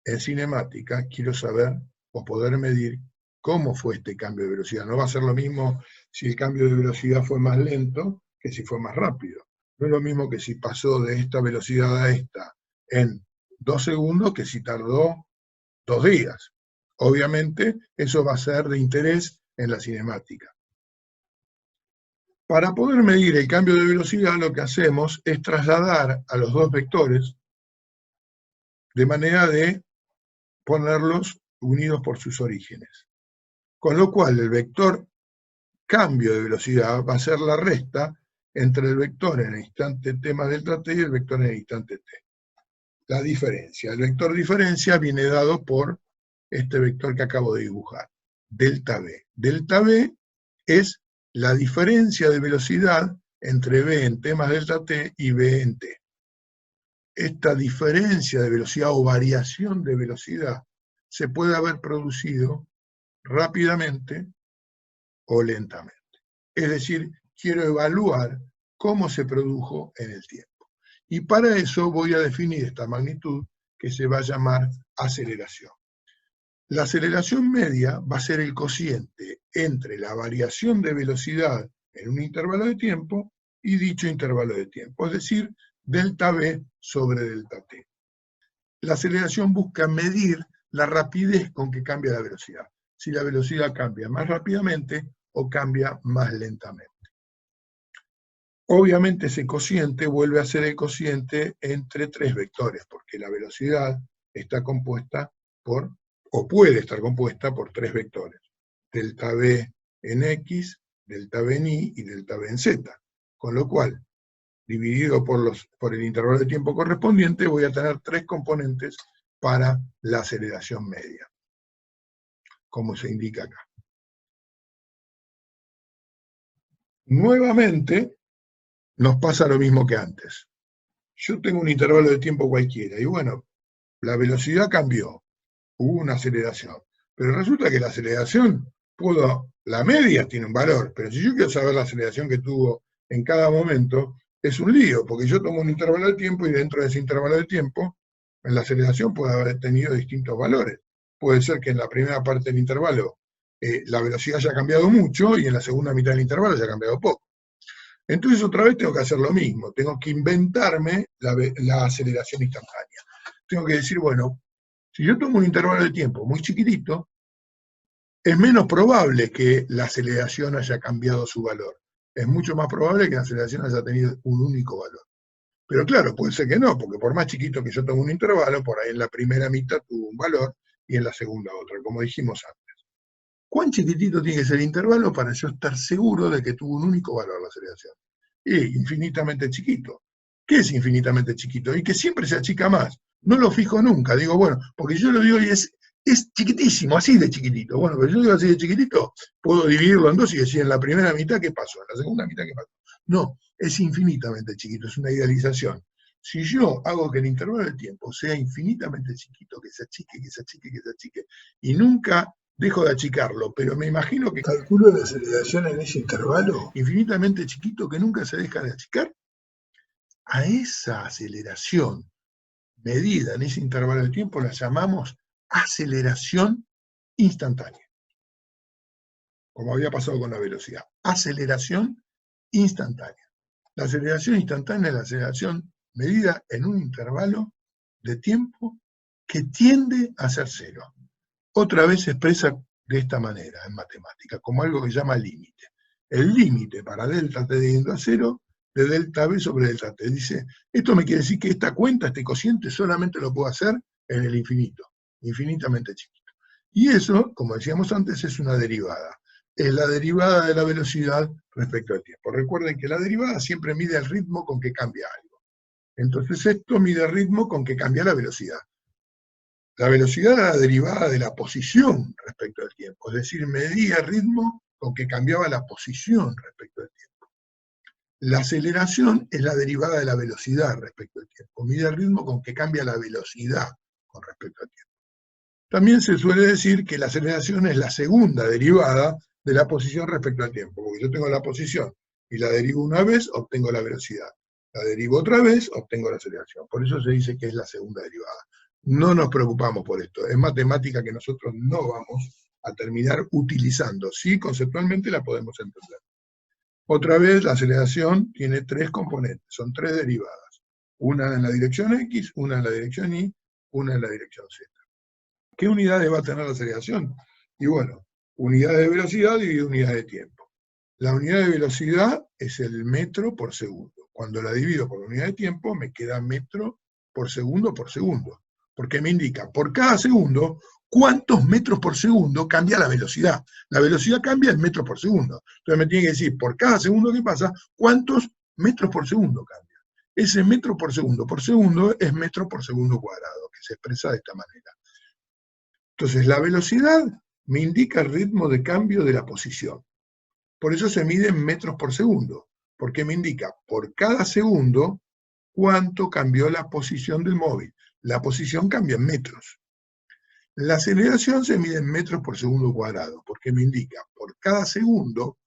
en cinemática, quiero saber o poder medir cómo fue este cambio de velocidad. No va a ser lo mismo si el cambio de velocidad fue más lento que si fue más rápido. No es lo mismo que si pasó de esta velocidad a esta en 2 segundos que si tardó 2 días. Obviamente, eso va a ser de interés en la cinemática. Para poder medir el cambio de velocidad, lo que hacemos es trasladar a los dos vectores de manera de ponerlos unidos por sus orígenes. Con lo cual, el vector cambio de velocidad va a ser la resta entre el vector en el instante t más delta t y el vector en el instante t. La diferencia. El vector diferencia viene dado por este vector que acabo de dibujar, delta v. Delta v es la diferencia de velocidad entre v en t más delta t y v en t. Esta diferencia de velocidad o variación de velocidad se puede haber producido rápidamente o lentamente. Es decir, quiero evaluar cómo se produjo en el tiempo. Y para eso voy a definir esta magnitud que se va a llamar aceleración. La aceleración media va a ser el cociente entre la variación de velocidad en un intervalo de tiempo y dicho intervalo de tiempo, es decir, delta v sobre delta t. La aceleración busca medir la rapidez con que cambia la velocidad, si la velocidad cambia más rápidamente o cambia más lentamente. Obviamente ese cociente vuelve a ser el cociente entre tres vectores, porque la velocidad está compuesta por, o puede estar compuesta por tres vectores, delta v en x, delta v en y y delta v en z. Con lo cual, dividido por el intervalo de tiempo correspondiente, voy a tener tres componentes para la aceleración media, como se indica acá. Nuevamente, nos pasa lo mismo que antes. Yo tengo un intervalo de tiempo cualquiera, y bueno, la velocidad cambió, hubo una aceleración, pero resulta que la aceleración la media tiene un valor, pero si yo quiero saber la aceleración que tuvo en cada momento, es un lío, porque yo tomo un intervalo de tiempo y dentro de ese intervalo de tiempo, en la aceleración puede haber tenido distintos valores. Puede ser que en la primera parte del intervalo la velocidad haya cambiado mucho y en la segunda mitad del intervalo haya cambiado poco. Entonces otra vez tengo que hacer lo mismo, tengo que inventarme la aceleración instantánea. Tengo que decir, bueno, si yo tomo un intervalo de tiempo muy chiquitito, es menos probable que la aceleración haya cambiado su valor. Es mucho más probable que la aceleración haya tenido un único valor. Pero claro, puede ser que no, porque por más chiquito que yo tome un intervalo, por ahí en la primera mitad tuvo un valor y en la segunda otro, como dijimos antes. ¿Cuán chiquitito tiene que ser el intervalo para yo estar seguro de que tuvo un único valor la aceleración? Y infinitamente chiquito. ¿Qué es infinitamente chiquito? Y que siempre se achica más. No lo fijo nunca. Digo, bueno, porque yo lo digo y es chiquitísimo, así de chiquitito. Bueno, pero yo digo así de chiquitito, puedo dividirlo en dos y decir en la primera mitad qué pasó, en la segunda mitad qué pasó. No, es infinitamente chiquito, es una idealización. Si yo hago que el intervalo de tiempo sea infinitamente chiquito, que se achique, que se achique, que se achique, y nunca dejo de achicarlo, pero me imagino que calculo la aceleración en ese intervalo infinitamente chiquito que nunca se deja de achicar, a esa aceleración medida en ese intervalo de tiempo la llamamos aceleración instantánea, como había pasado con la velocidad. Aceleración instantánea. La aceleración instantánea es la aceleración medida en un intervalo de tiempo que tiende a ser cero. Otra vez se expresa de esta manera en matemática, como algo que se llama límite. El límite para delta t tendiendo a cero de delta b sobre delta t. Dice, esto me quiere decir que esta cuenta, este cociente, solamente lo puedo hacer en el infinito, infinitamente chiquito. Y eso, como decíamos antes, es una derivada. Es la derivada de la velocidad respecto al tiempo. Recuerden que la derivada siempre mide el ritmo con que cambia algo. Entonces esto mide el ritmo con que cambia la velocidad. La velocidad era la derivada de la posición respecto al tiempo, es decir, medía el ritmo con que cambiaba la posición respecto al tiempo. La aceleración es la derivada de la velocidad respecto al tiempo, mide el ritmo con que cambia la velocidad con respecto al tiempo. También se suele decir que la aceleración es la segunda derivada de la posición respecto al tiempo, porque yo tengo la posición y la derivo una vez, obtengo la velocidad. La derivo otra vez, obtengo la aceleración. Por eso se dice que es la segunda derivada. No nos preocupamos por esto. Es matemática que nosotros no vamos a terminar utilizando. Sí, conceptualmente la podemos entender. Otra vez, la aceleración tiene tres componentes, son tres derivadas. Una en la dirección X, una en la dirección Y, una en la dirección Z. ¿Qué unidades va a tener la aceleración? Y bueno, unidad de velocidad y unidad de tiempo. La unidad de velocidad es el metro por segundo. Cuando la divido por la unidad de tiempo, me queda metro por segundo, porque me indica por cada segundo cuántos metros por segundo cambia la velocidad. La velocidad cambia en metros por segundo. Entonces me tiene que decir, por cada segundo que pasa, cuántos metros por segundo cambia. Ese metro por segundo es metro por segundo cuadrado, que se expresa de esta manera. Entonces, la velocidad me indica el ritmo de cambio de la posición. Por eso se mide en metros por segundo, porque me indica por cada segundo cuánto cambió la posición del móvil. La posición cambia en metros. La aceleración se mide en metros por segundo cuadrado, porque me indica por cada segundo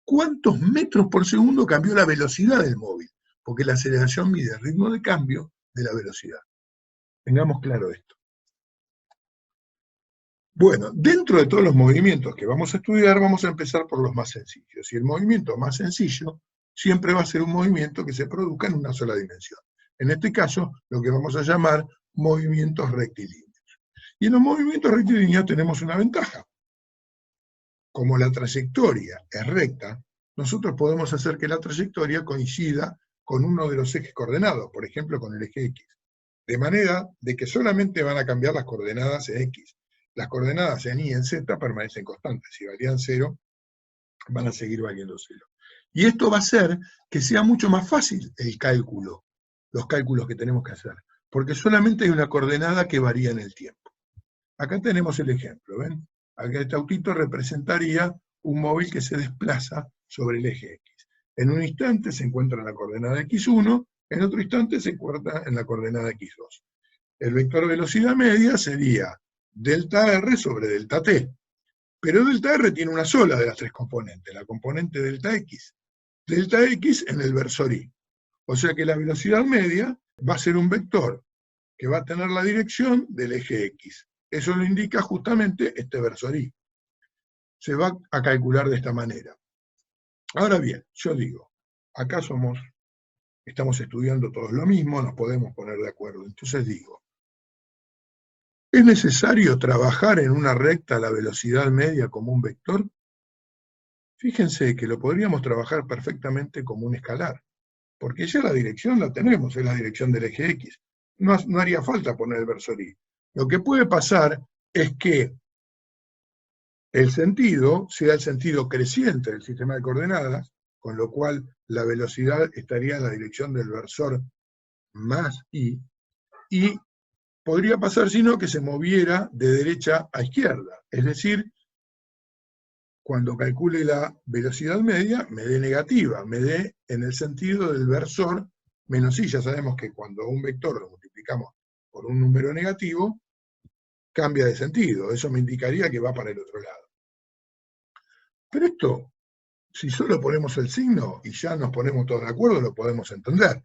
cuántos metros por segundo cambió la velocidad del móvil, porque la aceleración mide el ritmo de cambio de la velocidad. Tengamos claro esto. Bueno, dentro de todos los movimientos que vamos a estudiar, vamos a empezar por los más sencillos. Y el movimiento más sencillo siempre va a ser un movimiento que se produzca en una sola dimensión. En este caso, lo que vamos a llamar movimientos rectilíneos. Y en los movimientos rectilíneos tenemos una ventaja. Como la trayectoria es recta, nosotros podemos hacer que la trayectoria coincida con uno de los ejes coordenados, por ejemplo, con el eje X. De manera de que solamente van a cambiar las coordenadas en X. Las coordenadas en Y y en Z permanecen constantes. Si valían 0, van a seguir valiendo 0. Y esto va a hacer que sea mucho más fácil el cálculo, los cálculos que tenemos que hacer, porque solamente hay una coordenada que varía en el tiempo. Acá tenemos el ejemplo, ¿ven? Acá este autito representaría un móvil que se desplaza sobre el eje X. En un instante se encuentra en la coordenada X1, en otro instante se encuentra en la coordenada X2. El vector velocidad media sería delta R sobre delta T. Pero delta R tiene una sola de las tres componentes, la componente delta X. Delta X en el versor Y. O sea que la velocidad media va a ser un vector que va a tener la dirección del eje X. Eso lo indica justamente este versor Y. Se va a calcular de esta manera. Ahora bien, yo digo, acá estamos estudiando todos lo mismo, nos podemos poner de acuerdo. Entonces digo, ¿es necesario trabajar en una recta a la velocidad media como un vector? Fíjense que lo podríamos trabajar perfectamente como un escalar, porque ya la dirección la tenemos, es la dirección del eje X. No haría falta poner el versor Y. Lo que puede pasar es que el sentido sea el sentido creciente del sistema de coordenadas, con lo cual la velocidad estaría en la dirección del versor más y podría pasar, sino que se moviera de derecha a izquierda. Es decir, cuando calcule la velocidad media, me dé negativa, me dé en el sentido del versor menos i. Ya sabemos que cuando un vector lo multiplicamos por un número negativo, cambia de sentido. Eso me indicaría que va para el otro lado. Pero esto, si solo ponemos el signo y ya nos ponemos todos de acuerdo, lo podemos entender.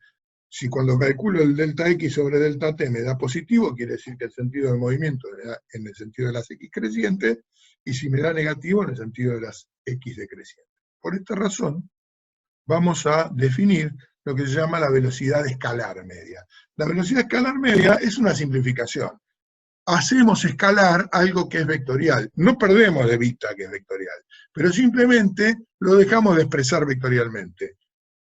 Si cuando calculo el delta x sobre delta t me da positivo, quiere decir que el sentido del movimiento es en el sentido de las x crecientes, y si me da negativo, en el sentido de las x decrecientes. Por esta razón, vamos a definir lo que se llama la velocidad escalar media. La velocidad escalar media es una simplificación. Hacemos escalar algo que es vectorial. No perdemos de vista que es vectorial, pero simplemente lo dejamos de expresar vectorialmente.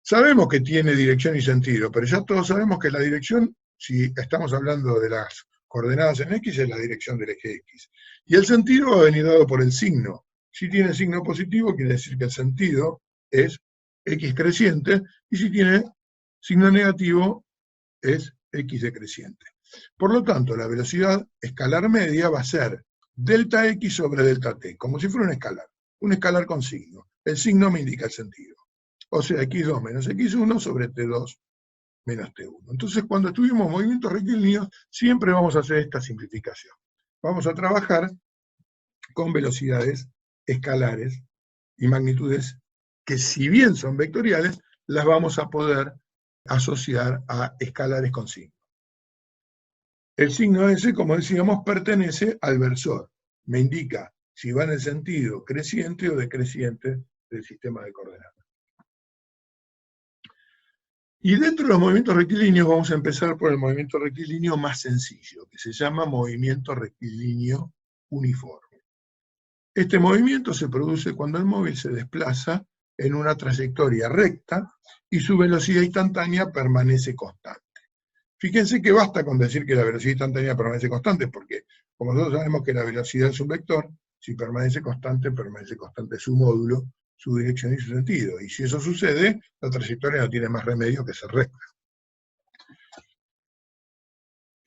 Sabemos que tiene dirección y sentido, pero ya todos sabemos que la dirección, si estamos hablando de las coordenadas en x, es la dirección del eje x. Y el sentido va a venir dado por el signo. Si tiene signo positivo, quiere decir que el sentido es x creciente, y si tiene signo negativo, es x decreciente. Por lo tanto, la velocidad escalar media va a ser delta x sobre delta t, como si fuera un escalar con signo. El signo me indica el sentido. O sea, x2 menos x1 sobre t2 menos t1. Entonces, cuando estudiamos movimientos rectilíneos, siempre vamos a hacer esta simplificación. Vamos a trabajar con velocidades escalares y magnitudes que, si bien son vectoriales, las vamos a poder asociar a escalares con signo. El signo ese, como decíamos, pertenece al versor. Me indica si va en el sentido creciente o decreciente del sistema de coordenadas. Y dentro de los movimientos rectilíneos vamos a empezar por el movimiento rectilíneo más sencillo, que se llama movimiento rectilíneo uniforme. Este movimiento se produce cuando el móvil se desplaza en una trayectoria recta y su velocidad instantánea permanece constante. Fíjense que basta con decir que la velocidad instantánea permanece constante, porque como nosotros sabemos que la velocidad es un vector, si permanece constante su módulo, su dirección y su sentido. Y si eso sucede, la trayectoria no tiene más remedio que ser recta.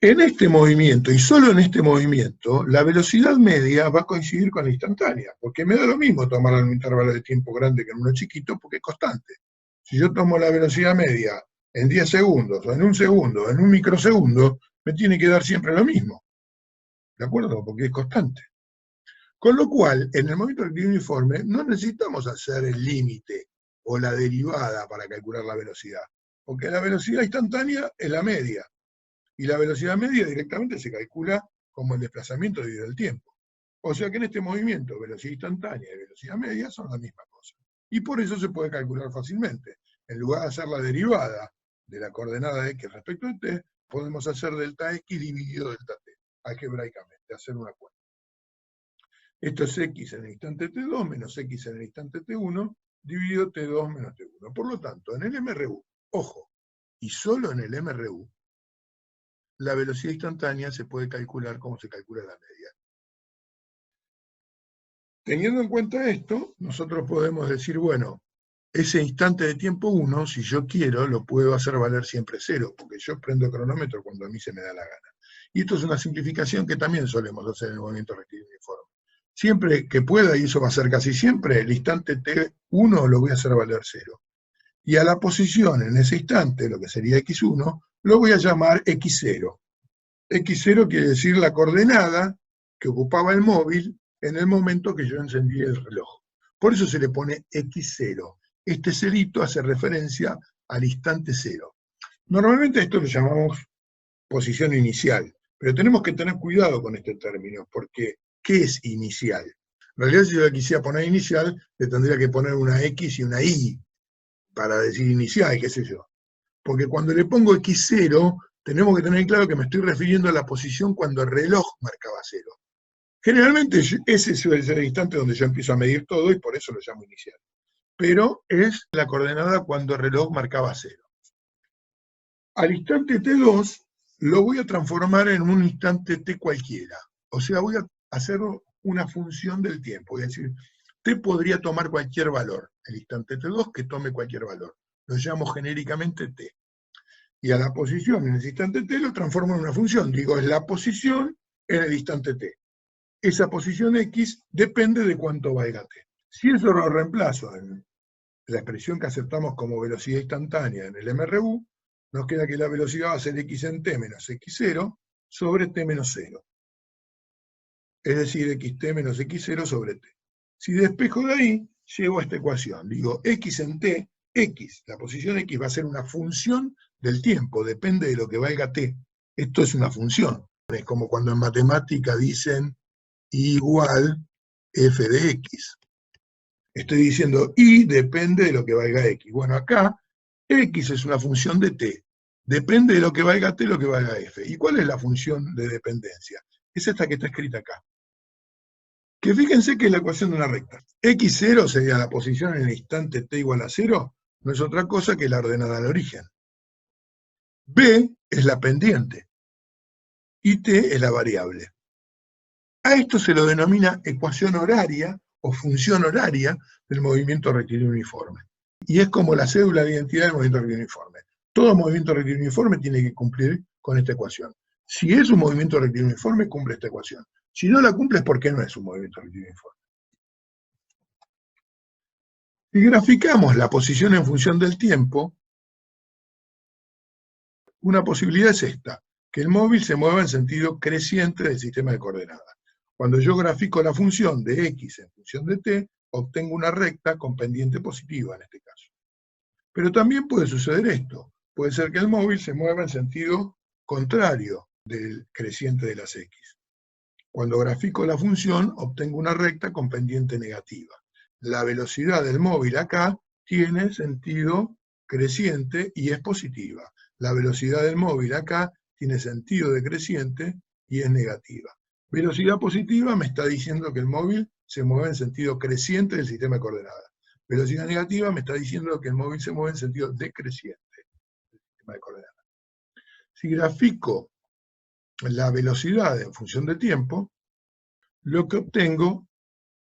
En este movimiento, y solo en este movimiento, la velocidad media va a coincidir con la instantánea, porque me da lo mismo tomarla en un intervalo de tiempo grande que en uno chiquito, porque es constante. Si yo tomo la velocidad media en 10 segundos, o en un segundo, o en un microsegundo, me tiene que dar siempre lo mismo. ¿De acuerdo? Porque es constante. Con lo cual, en el movimiento rectilíneo uniforme, no necesitamos hacer el límite o la derivada para calcular la velocidad, porque la velocidad instantánea es la media, y la velocidad media directamente se calcula como el desplazamiento dividido el tiempo. O sea que en este movimiento, velocidad instantánea y velocidad media son la misma cosa. Y por eso se puede calcular fácilmente. En lugar de hacer la derivada de la coordenada x respecto de t, podemos hacer delta x dividido delta t, algebraicamente, hacer una cuenta. Esto es x en el instante t2 menos x en el instante t1 dividido t2 menos t1. Por lo tanto, en el MRU, ojo, y solo en el MRU, la velocidad instantánea se puede calcular como se calcula la media. Teniendo en cuenta esto, nosotros podemos decir, bueno, ese instante de tiempo 1, si yo quiero, lo puedo hacer valer siempre 0, porque yo prendo el cronómetro cuando a mí se me da la gana. Y esto es una simplificación que también solemos hacer en el movimiento rectilíneo uniforme. Siempre que pueda, y eso va a ser casi siempre, el instante t1 lo voy a hacer valer 0. Y a la posición en ese instante, lo que sería x1, lo voy a llamar x0. x0 quiere decir la coordenada que ocupaba el móvil en el momento que yo encendí el reloj. Por eso se le pone x0. Este cerito hace referencia al instante 0. Normalmente esto lo llamamos posición inicial, pero tenemos que tener cuidado con este término, porque ¿qué es inicial? En realidad, si yo le quisiera poner inicial, le tendría que poner una X y una Y para decir inicial, qué sé yo. Porque cuando le pongo X0, tenemos que tener claro que me estoy refiriendo a la posición cuando el reloj marcaba 0. Generalmente ese suele ser el instante donde yo empiezo a medir todo y por eso lo llamo inicial. Pero es la coordenada cuando el reloj marcaba 0. Al instante T2 lo voy a transformar en un instante T cualquiera. O sea, voy a hacerlo una función del tiempo. Es decir, t podría tomar cualquier valor, el instante t2 que tome cualquier valor. Lo llamo genéricamente t. Y a la posición en el instante t lo transformo en una función. Digo, es la posición en el instante t. Esa posición x depende de cuánto valga t. Si eso lo reemplazo en la expresión que aceptamos como velocidad instantánea en el MRU, nos queda que la velocidad va a ser x en t menos x0 sobre t menos 0. Es decir, xt menos x0 sobre t. Si despejo de ahí, llego a esta ecuación. Digo, x en t, x, la posición x va a ser una función del tiempo, depende de lo que valga t. Esto es una función. Es como cuando en matemática dicen igual f de x. Estoy diciendo y depende de lo que valga x. Bueno, acá x es una función de t. Depende de lo que valga t, lo que valga f. ¿Y cuál es la función de dependencia? Es esta que está escrita acá. Que fíjense que es la ecuación de una recta. x0 sería la posición en el instante t igual a 0, no es otra cosa que la ordenada al origen. B es la pendiente. Y t es la variable. A esto se lo denomina ecuación horaria o función horaria del movimiento rectilíneo uniforme. Y es como la cédula de identidad del movimiento rectilíneo uniforme. Todo movimiento rectilíneo uniforme tiene que cumplir con esta ecuación. Si es un movimiento rectilíneo uniforme, cumple esta ecuación. Si no la cumple es porque no es un movimiento rectilíneo uniforme. Si graficamos la posición en función del tiempo, una posibilidad es esta, que el móvil se mueva en sentido creciente del sistema de coordenadas. Cuando yo grafico la función de x en función de t, obtengo una recta con pendiente positiva en este caso. Pero también puede suceder esto. Puede ser que el móvil se mueva en sentido contrario del creciente de las x. Cuando grafico la función, obtengo una recta con pendiente negativa. La velocidad del móvil acá tiene sentido creciente y es positiva. La velocidad del móvil acá tiene sentido decreciente y es negativa. Velocidad positiva me está diciendo que el móvil se mueve en sentido creciente del sistema de coordenadas. Velocidad negativa me está diciendo que el móvil se mueve en sentido decreciente del sistema de coordenadas. Si grafico la velocidad en función de tiempo, lo que obtengo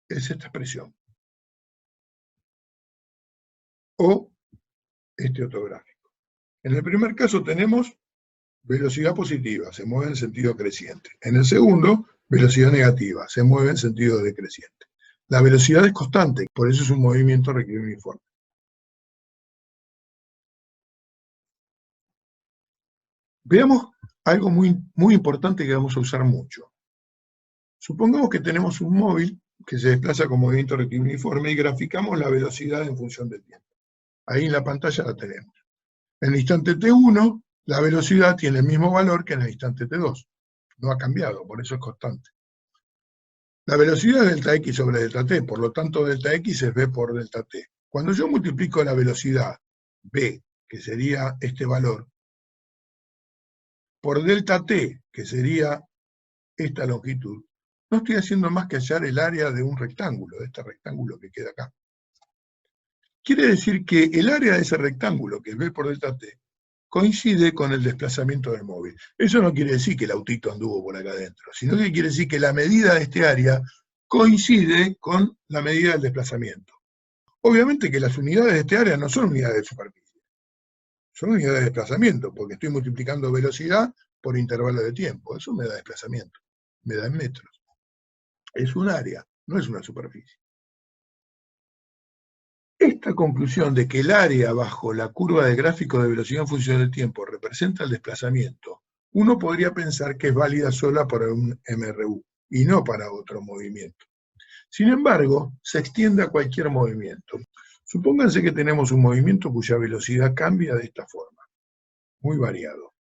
es esta expresión. O este otro gráfico. En el primer caso tenemos velocidad positiva, se mueve en sentido creciente. En el segundo, velocidad negativa, se mueve en sentido decreciente. La velocidad es constante, por eso es un movimiento rectilíneo uniforme. Veamos algo muy importante que vamos a usar mucho. Supongamos que tenemos un móvil que se desplaza con movimiento rectilíneo uniforme y graficamos la velocidad en función del tiempo. Ahí en la pantalla la tenemos. En el instante t1, la velocidad tiene el mismo valor que en el instante t2. No ha cambiado, por eso es constante. La velocidad es delta x sobre delta t, por lo tanto delta x es b por delta t. Cuando yo multiplico la velocidad b, que sería este valor, por delta t, que sería esta longitud, no estoy haciendo más que hallar el área de un rectángulo, de este rectángulo que queda acá. Quiere decir que el área de ese rectángulo, que es b por delta t, coincide con el desplazamiento del móvil. Eso no quiere decir que el autito anduvo por acá adentro, sino que quiere decir que la medida de este área coincide con la medida del desplazamiento. Obviamente que las unidades de este área no son unidades de superficie, son unidades de desplazamiento, porque estoy multiplicando velocidad por intervalo de tiempo. Eso me da desplazamiento, me da en metros. Es un área, no es una superficie. Esta conclusión de que el área bajo la curva de gráfico de velocidad en función del tiempo representa el desplazamiento, uno podría pensar que es válida sola para un MRU y no para otro movimiento. Sin embargo, se extiende a cualquier movimiento. Supónganse que tenemos un movimiento cuya velocidad cambia de esta forma, muy variado.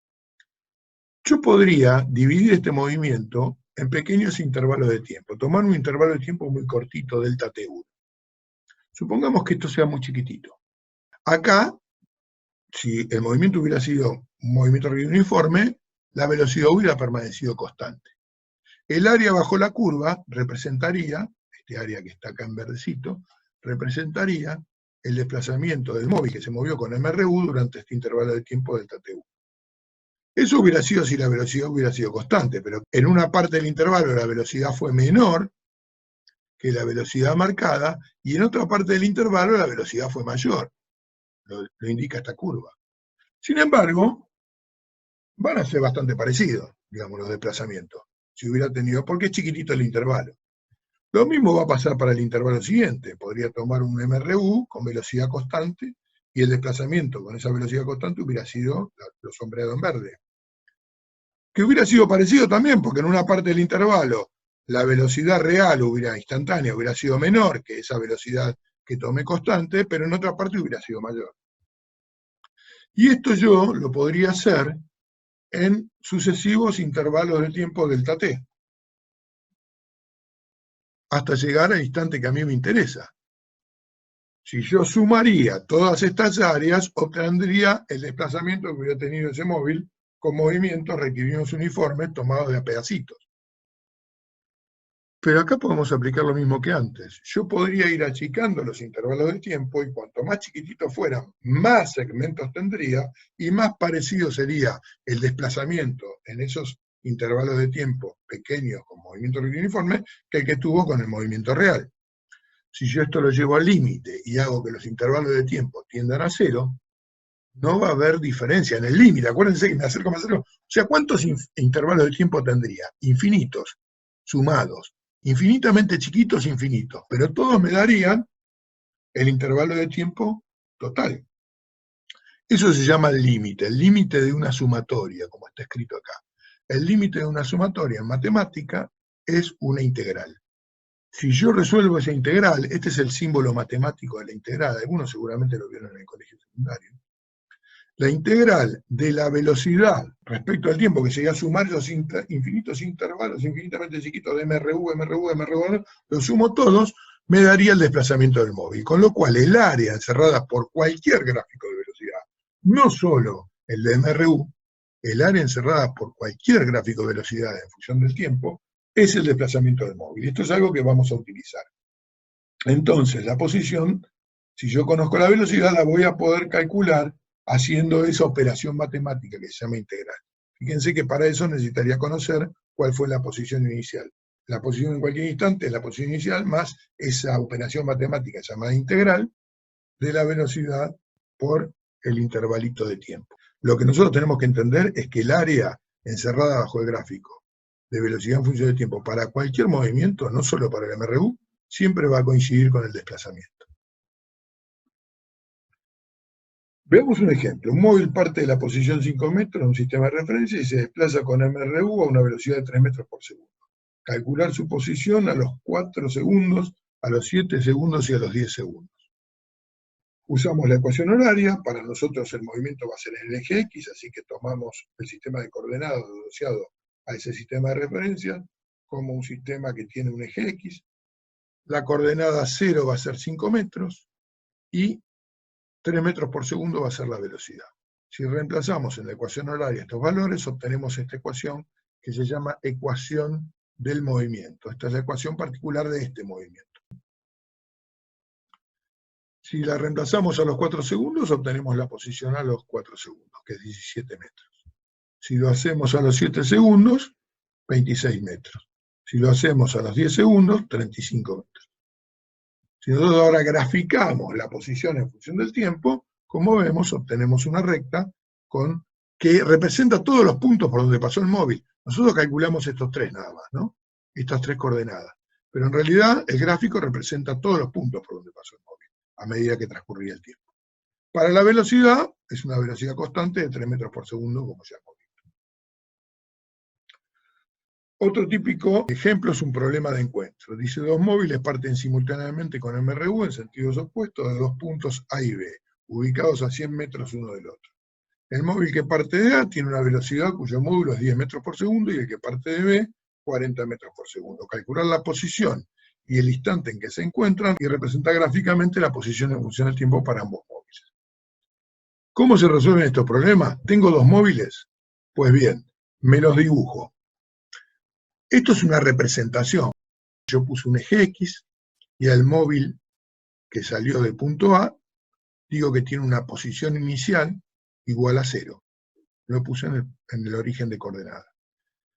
Yo podría dividir este movimiento en pequeños intervalos de tiempo, tomar un intervalo de tiempo muy cortito, delta T1. Supongamos que esto sea muy chiquitito. Acá, si el movimiento hubiera sido un movimiento rectilíneo uniforme, la velocidad hubiera permanecido constante. El área bajo la curva representaría, este área que está acá en verdecito, representaría el desplazamiento del móvil que se movió con MRU durante este intervalo de tiempo delta T1. Eso hubiera sido si la velocidad hubiera sido constante, pero en una parte del intervalo la velocidad fue menor que la velocidad marcada, y en otra parte del intervalo la velocidad fue mayor. Lo indica esta curva. Sin embargo, van a ser bastante parecidos, digamos, los desplazamientos, si hubiera tenido, porque es chiquitito el intervalo. Lo mismo va a pasar para el intervalo siguiente. Podría tomar un MRU con velocidad constante y el desplazamiento con esa velocidad constante hubiera sido lo sombreado en verde. Que hubiera sido parecido también, porque en una parte del intervalo la velocidad real instantánea hubiera sido menor que esa velocidad que tomé constante, pero en otra parte hubiera sido mayor. Y esto yo lo podría hacer en sucesivos intervalos de tiempo delta t, hasta llegar al instante que a mí me interesa. Si yo sumaría todas estas áreas, obtendría el desplazamiento que hubiera tenido ese móvil con movimientos rectilíneos uniformes tomados de a pedacitos. Pero acá podemos aplicar lo mismo que antes. Yo podría ir achicando los intervalos de tiempo y cuanto más chiquititos fueran, más segmentos tendría y más parecido sería el desplazamiento en esos intervalos de tiempo pequeños con movimiento rectilíneo uniforme que el que tuvo con el movimiento real. Si yo esto lo llevo al límite y hago que los intervalos de tiempo tiendan a cero, no va a haber diferencia en el límite. Acuérdense que me acerco más a cero. O sea, ¿cuántos intervalos de tiempo tendría? Infinitos, sumados. Infinitamente chiquitos, infinitos. Pero todos me darían el intervalo de tiempo total. Eso se llama el límite de una sumatoria, como está escrito acá. El límite de una sumatoria en matemática es una integral. Si yo resuelvo esa integral, este es el símbolo matemático de la integral, algunos seguramente lo vieron en el colegio secundario. La integral de la velocidad respecto al tiempo, que sería sumar esos infinitos intervalos infinitamente chiquitos de MRU, los sumo todos, me daría el desplazamiento del móvil. Con lo cual el área encerrada por cualquier gráfico de velocidad, no solo el de MRU, el área encerrada por cualquier gráfico de velocidad en función del tiempo, es el desplazamiento del móvil. Esto es algo que vamos a utilizar. Entonces, la posición, si yo conozco la velocidad, la voy a poder calcular haciendo esa operación matemática que se llama integral. Fíjense que para eso necesitaría conocer cuál fue la posición inicial. La posición en cualquier instante es la posición inicial más esa operación matemática llamada integral de la velocidad por el intervalito de tiempo. Lo que nosotros tenemos que entender es que el área encerrada bajo el gráfico de velocidad en función del tiempo para cualquier movimiento, no solo para el MRU, siempre va a coincidir con el desplazamiento. Veamos un ejemplo. Un móvil parte de la posición 5 metros en un sistema de referencia y se desplaza con MRU a una velocidad de 3 metros por segundo. Calcular su posición a los 4 segundos, a los 7 segundos y a los 10 segundos. Usamos la ecuación horaria. Para nosotros el movimiento va a ser en el eje X, así que tomamos el sistema de coordenadas asociado a ese sistema de referencia como un sistema que tiene un eje X. La coordenada 0 va a ser 5 metros y 3 metros por segundo va a ser la velocidad. Si reemplazamos en la ecuación horaria estos valores, obtenemos esta ecuación que se llama ecuación del movimiento. Esta es la ecuación particular de este movimiento. Si la reemplazamos a los 4 segundos, obtenemos la posición a los 4 segundos, que es 17 metros. Si lo hacemos a los 7 segundos, 26 metros. Si lo hacemos a los 10 segundos, 35 metros. Si nosotros ahora graficamos la posición en función del tiempo, como vemos, obtenemos una recta que representa todos los puntos por donde pasó el móvil. Nosotros calculamos estos tres nada más, ¿no? Estas tres coordenadas. Pero en realidad el gráfico representa todos los puntos por donde pasó el móvil, a medida que transcurría el tiempo. Para la velocidad, es una velocidad constante de 3 metros por segundo, como ya hemos visto. Otro típico ejemplo es un problema de encuentro. Dice, dos móviles parten simultáneamente con MRU en sentidos opuestos de dos puntos A y B, ubicados a 100 metros uno del otro. El móvil que parte de A tiene una velocidad cuyo módulo es 10 metros por segundo y el que parte de B, 40 metros por segundo. Calcular la posición y el instante en que se encuentran y representar gráficamente la posición en función del tiempo para ambos móviles. ¿Cómo se resuelven estos problemas? ¿Tengo dos móviles? Pues bien, me los dibujo. Esto es una representación. Yo puse un eje X y al móvil que salió del punto A, digo que tiene una posición inicial igual a 0. Lo puse en el origen de coordenadas.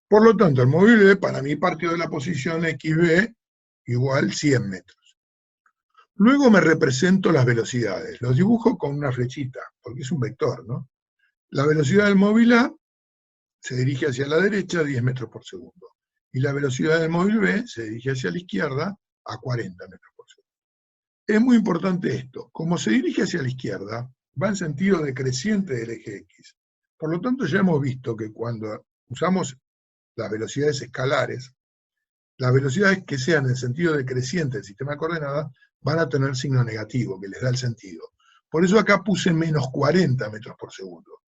Por lo tanto, el móvil B para mí partió de la posición XB igual 100 metros. Luego me represento las velocidades. Los dibujo con una flechita, porque es un vector, ¿no? La velocidad del móvil A se dirige hacia la derecha a 10 metros por segundo. Y la velocidad del móvil B se dirige hacia la izquierda a 40 metros por segundo. Es muy importante esto. Como se dirige hacia la izquierda, va en sentido decreciente del eje X. Por lo tanto, ya hemos visto que cuando usamos las velocidades escalares, las velocidades que sean en sentido decreciente del sistema de coordenadas van a tener signo negativo, que les da el sentido. Por eso acá puse menos 40 metros por segundo.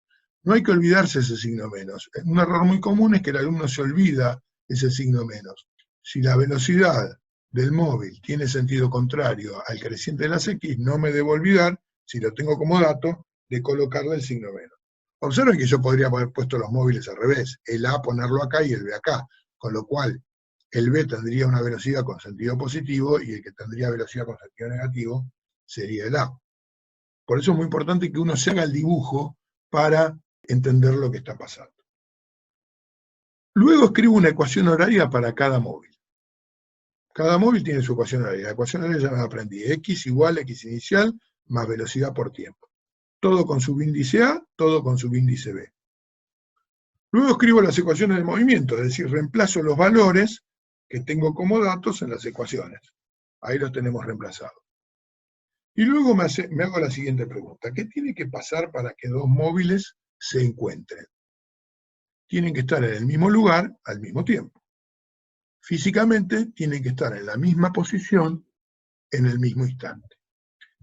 No hay que olvidarse ese signo menos. Un error muy común es que el alumno se olvida ese signo menos. Si la velocidad del móvil tiene sentido contrario al creciente de las X, no me debo olvidar, si lo tengo como dato, de colocarle el signo menos. Observen que yo podría haber puesto los móviles al revés, el A ponerlo acá y el B acá, con lo cual el B tendría una velocidad con sentido positivo y el que tendría velocidad con sentido negativo sería el A. Por eso es muy importante que uno se haga el dibujo para entender lo que está pasando. Luego escribo una ecuación horaria para cada móvil. Cada móvil tiene su ecuación horaria. La ecuación horaria ya me la aprendí. X igual X inicial más velocidad por tiempo. Todo con subíndice A, todo con subíndice B. Luego escribo las ecuaciones de movimiento, es decir, reemplazo los valores que tengo como datos en las ecuaciones. Ahí los tenemos reemplazados. Y luego me hago la siguiente pregunta. ¿Qué tiene que pasar para que dos móviles se encuentren? Tienen que estar en el mismo lugar al mismo tiempo. Físicamente tienen que estar en la misma posición en el mismo instante.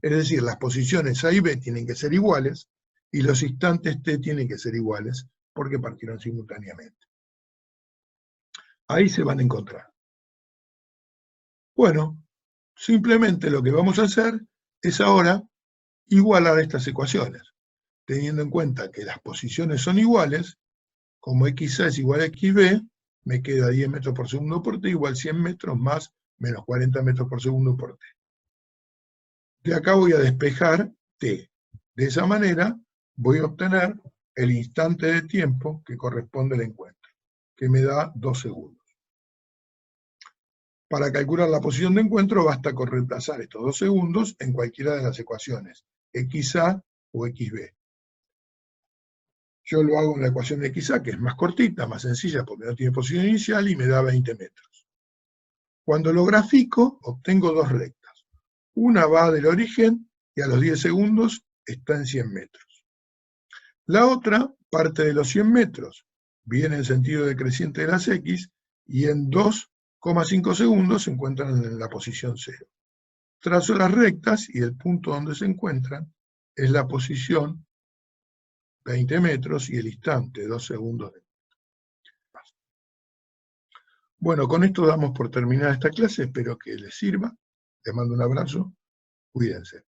Es decir, las posiciones A y B tienen que ser iguales y los instantes T tienen que ser iguales porque partieron simultáneamente. Ahí se van a encontrar. Bueno, simplemente lo que vamos a hacer es ahora igualar estas ecuaciones, teniendo en cuenta que las posiciones son iguales. Como XA es igual a XB, me queda 10 metros por segundo por T igual 100 metros más menos 40 metros por segundo por T. De acá voy a despejar T. De esa manera voy a obtener el instante de tiempo que corresponde al encuentro, que me da 2 segundos. Para calcular la posición de encuentro basta con reemplazar estos 2 segundos en cualquiera de las ecuaciones, XA o XB. Yo lo hago en la ecuación de XA, que es más cortita, más sencilla, porque no tiene posición inicial, y me da 20 metros. Cuando lo grafico, obtengo dos rectas. Una va del origen y a los 10 segundos está en 100 metros. La otra parte de los 100 metros, viene en sentido decreciente de las X, y en 2,5 segundos se encuentran en la posición 0. Trazo las rectas y el punto donde se encuentran es la posición 20 metros y el instante 2 segundos. Bueno, con esto damos por terminada esta clase, espero que les sirva. Les mando un abrazo, cuídense.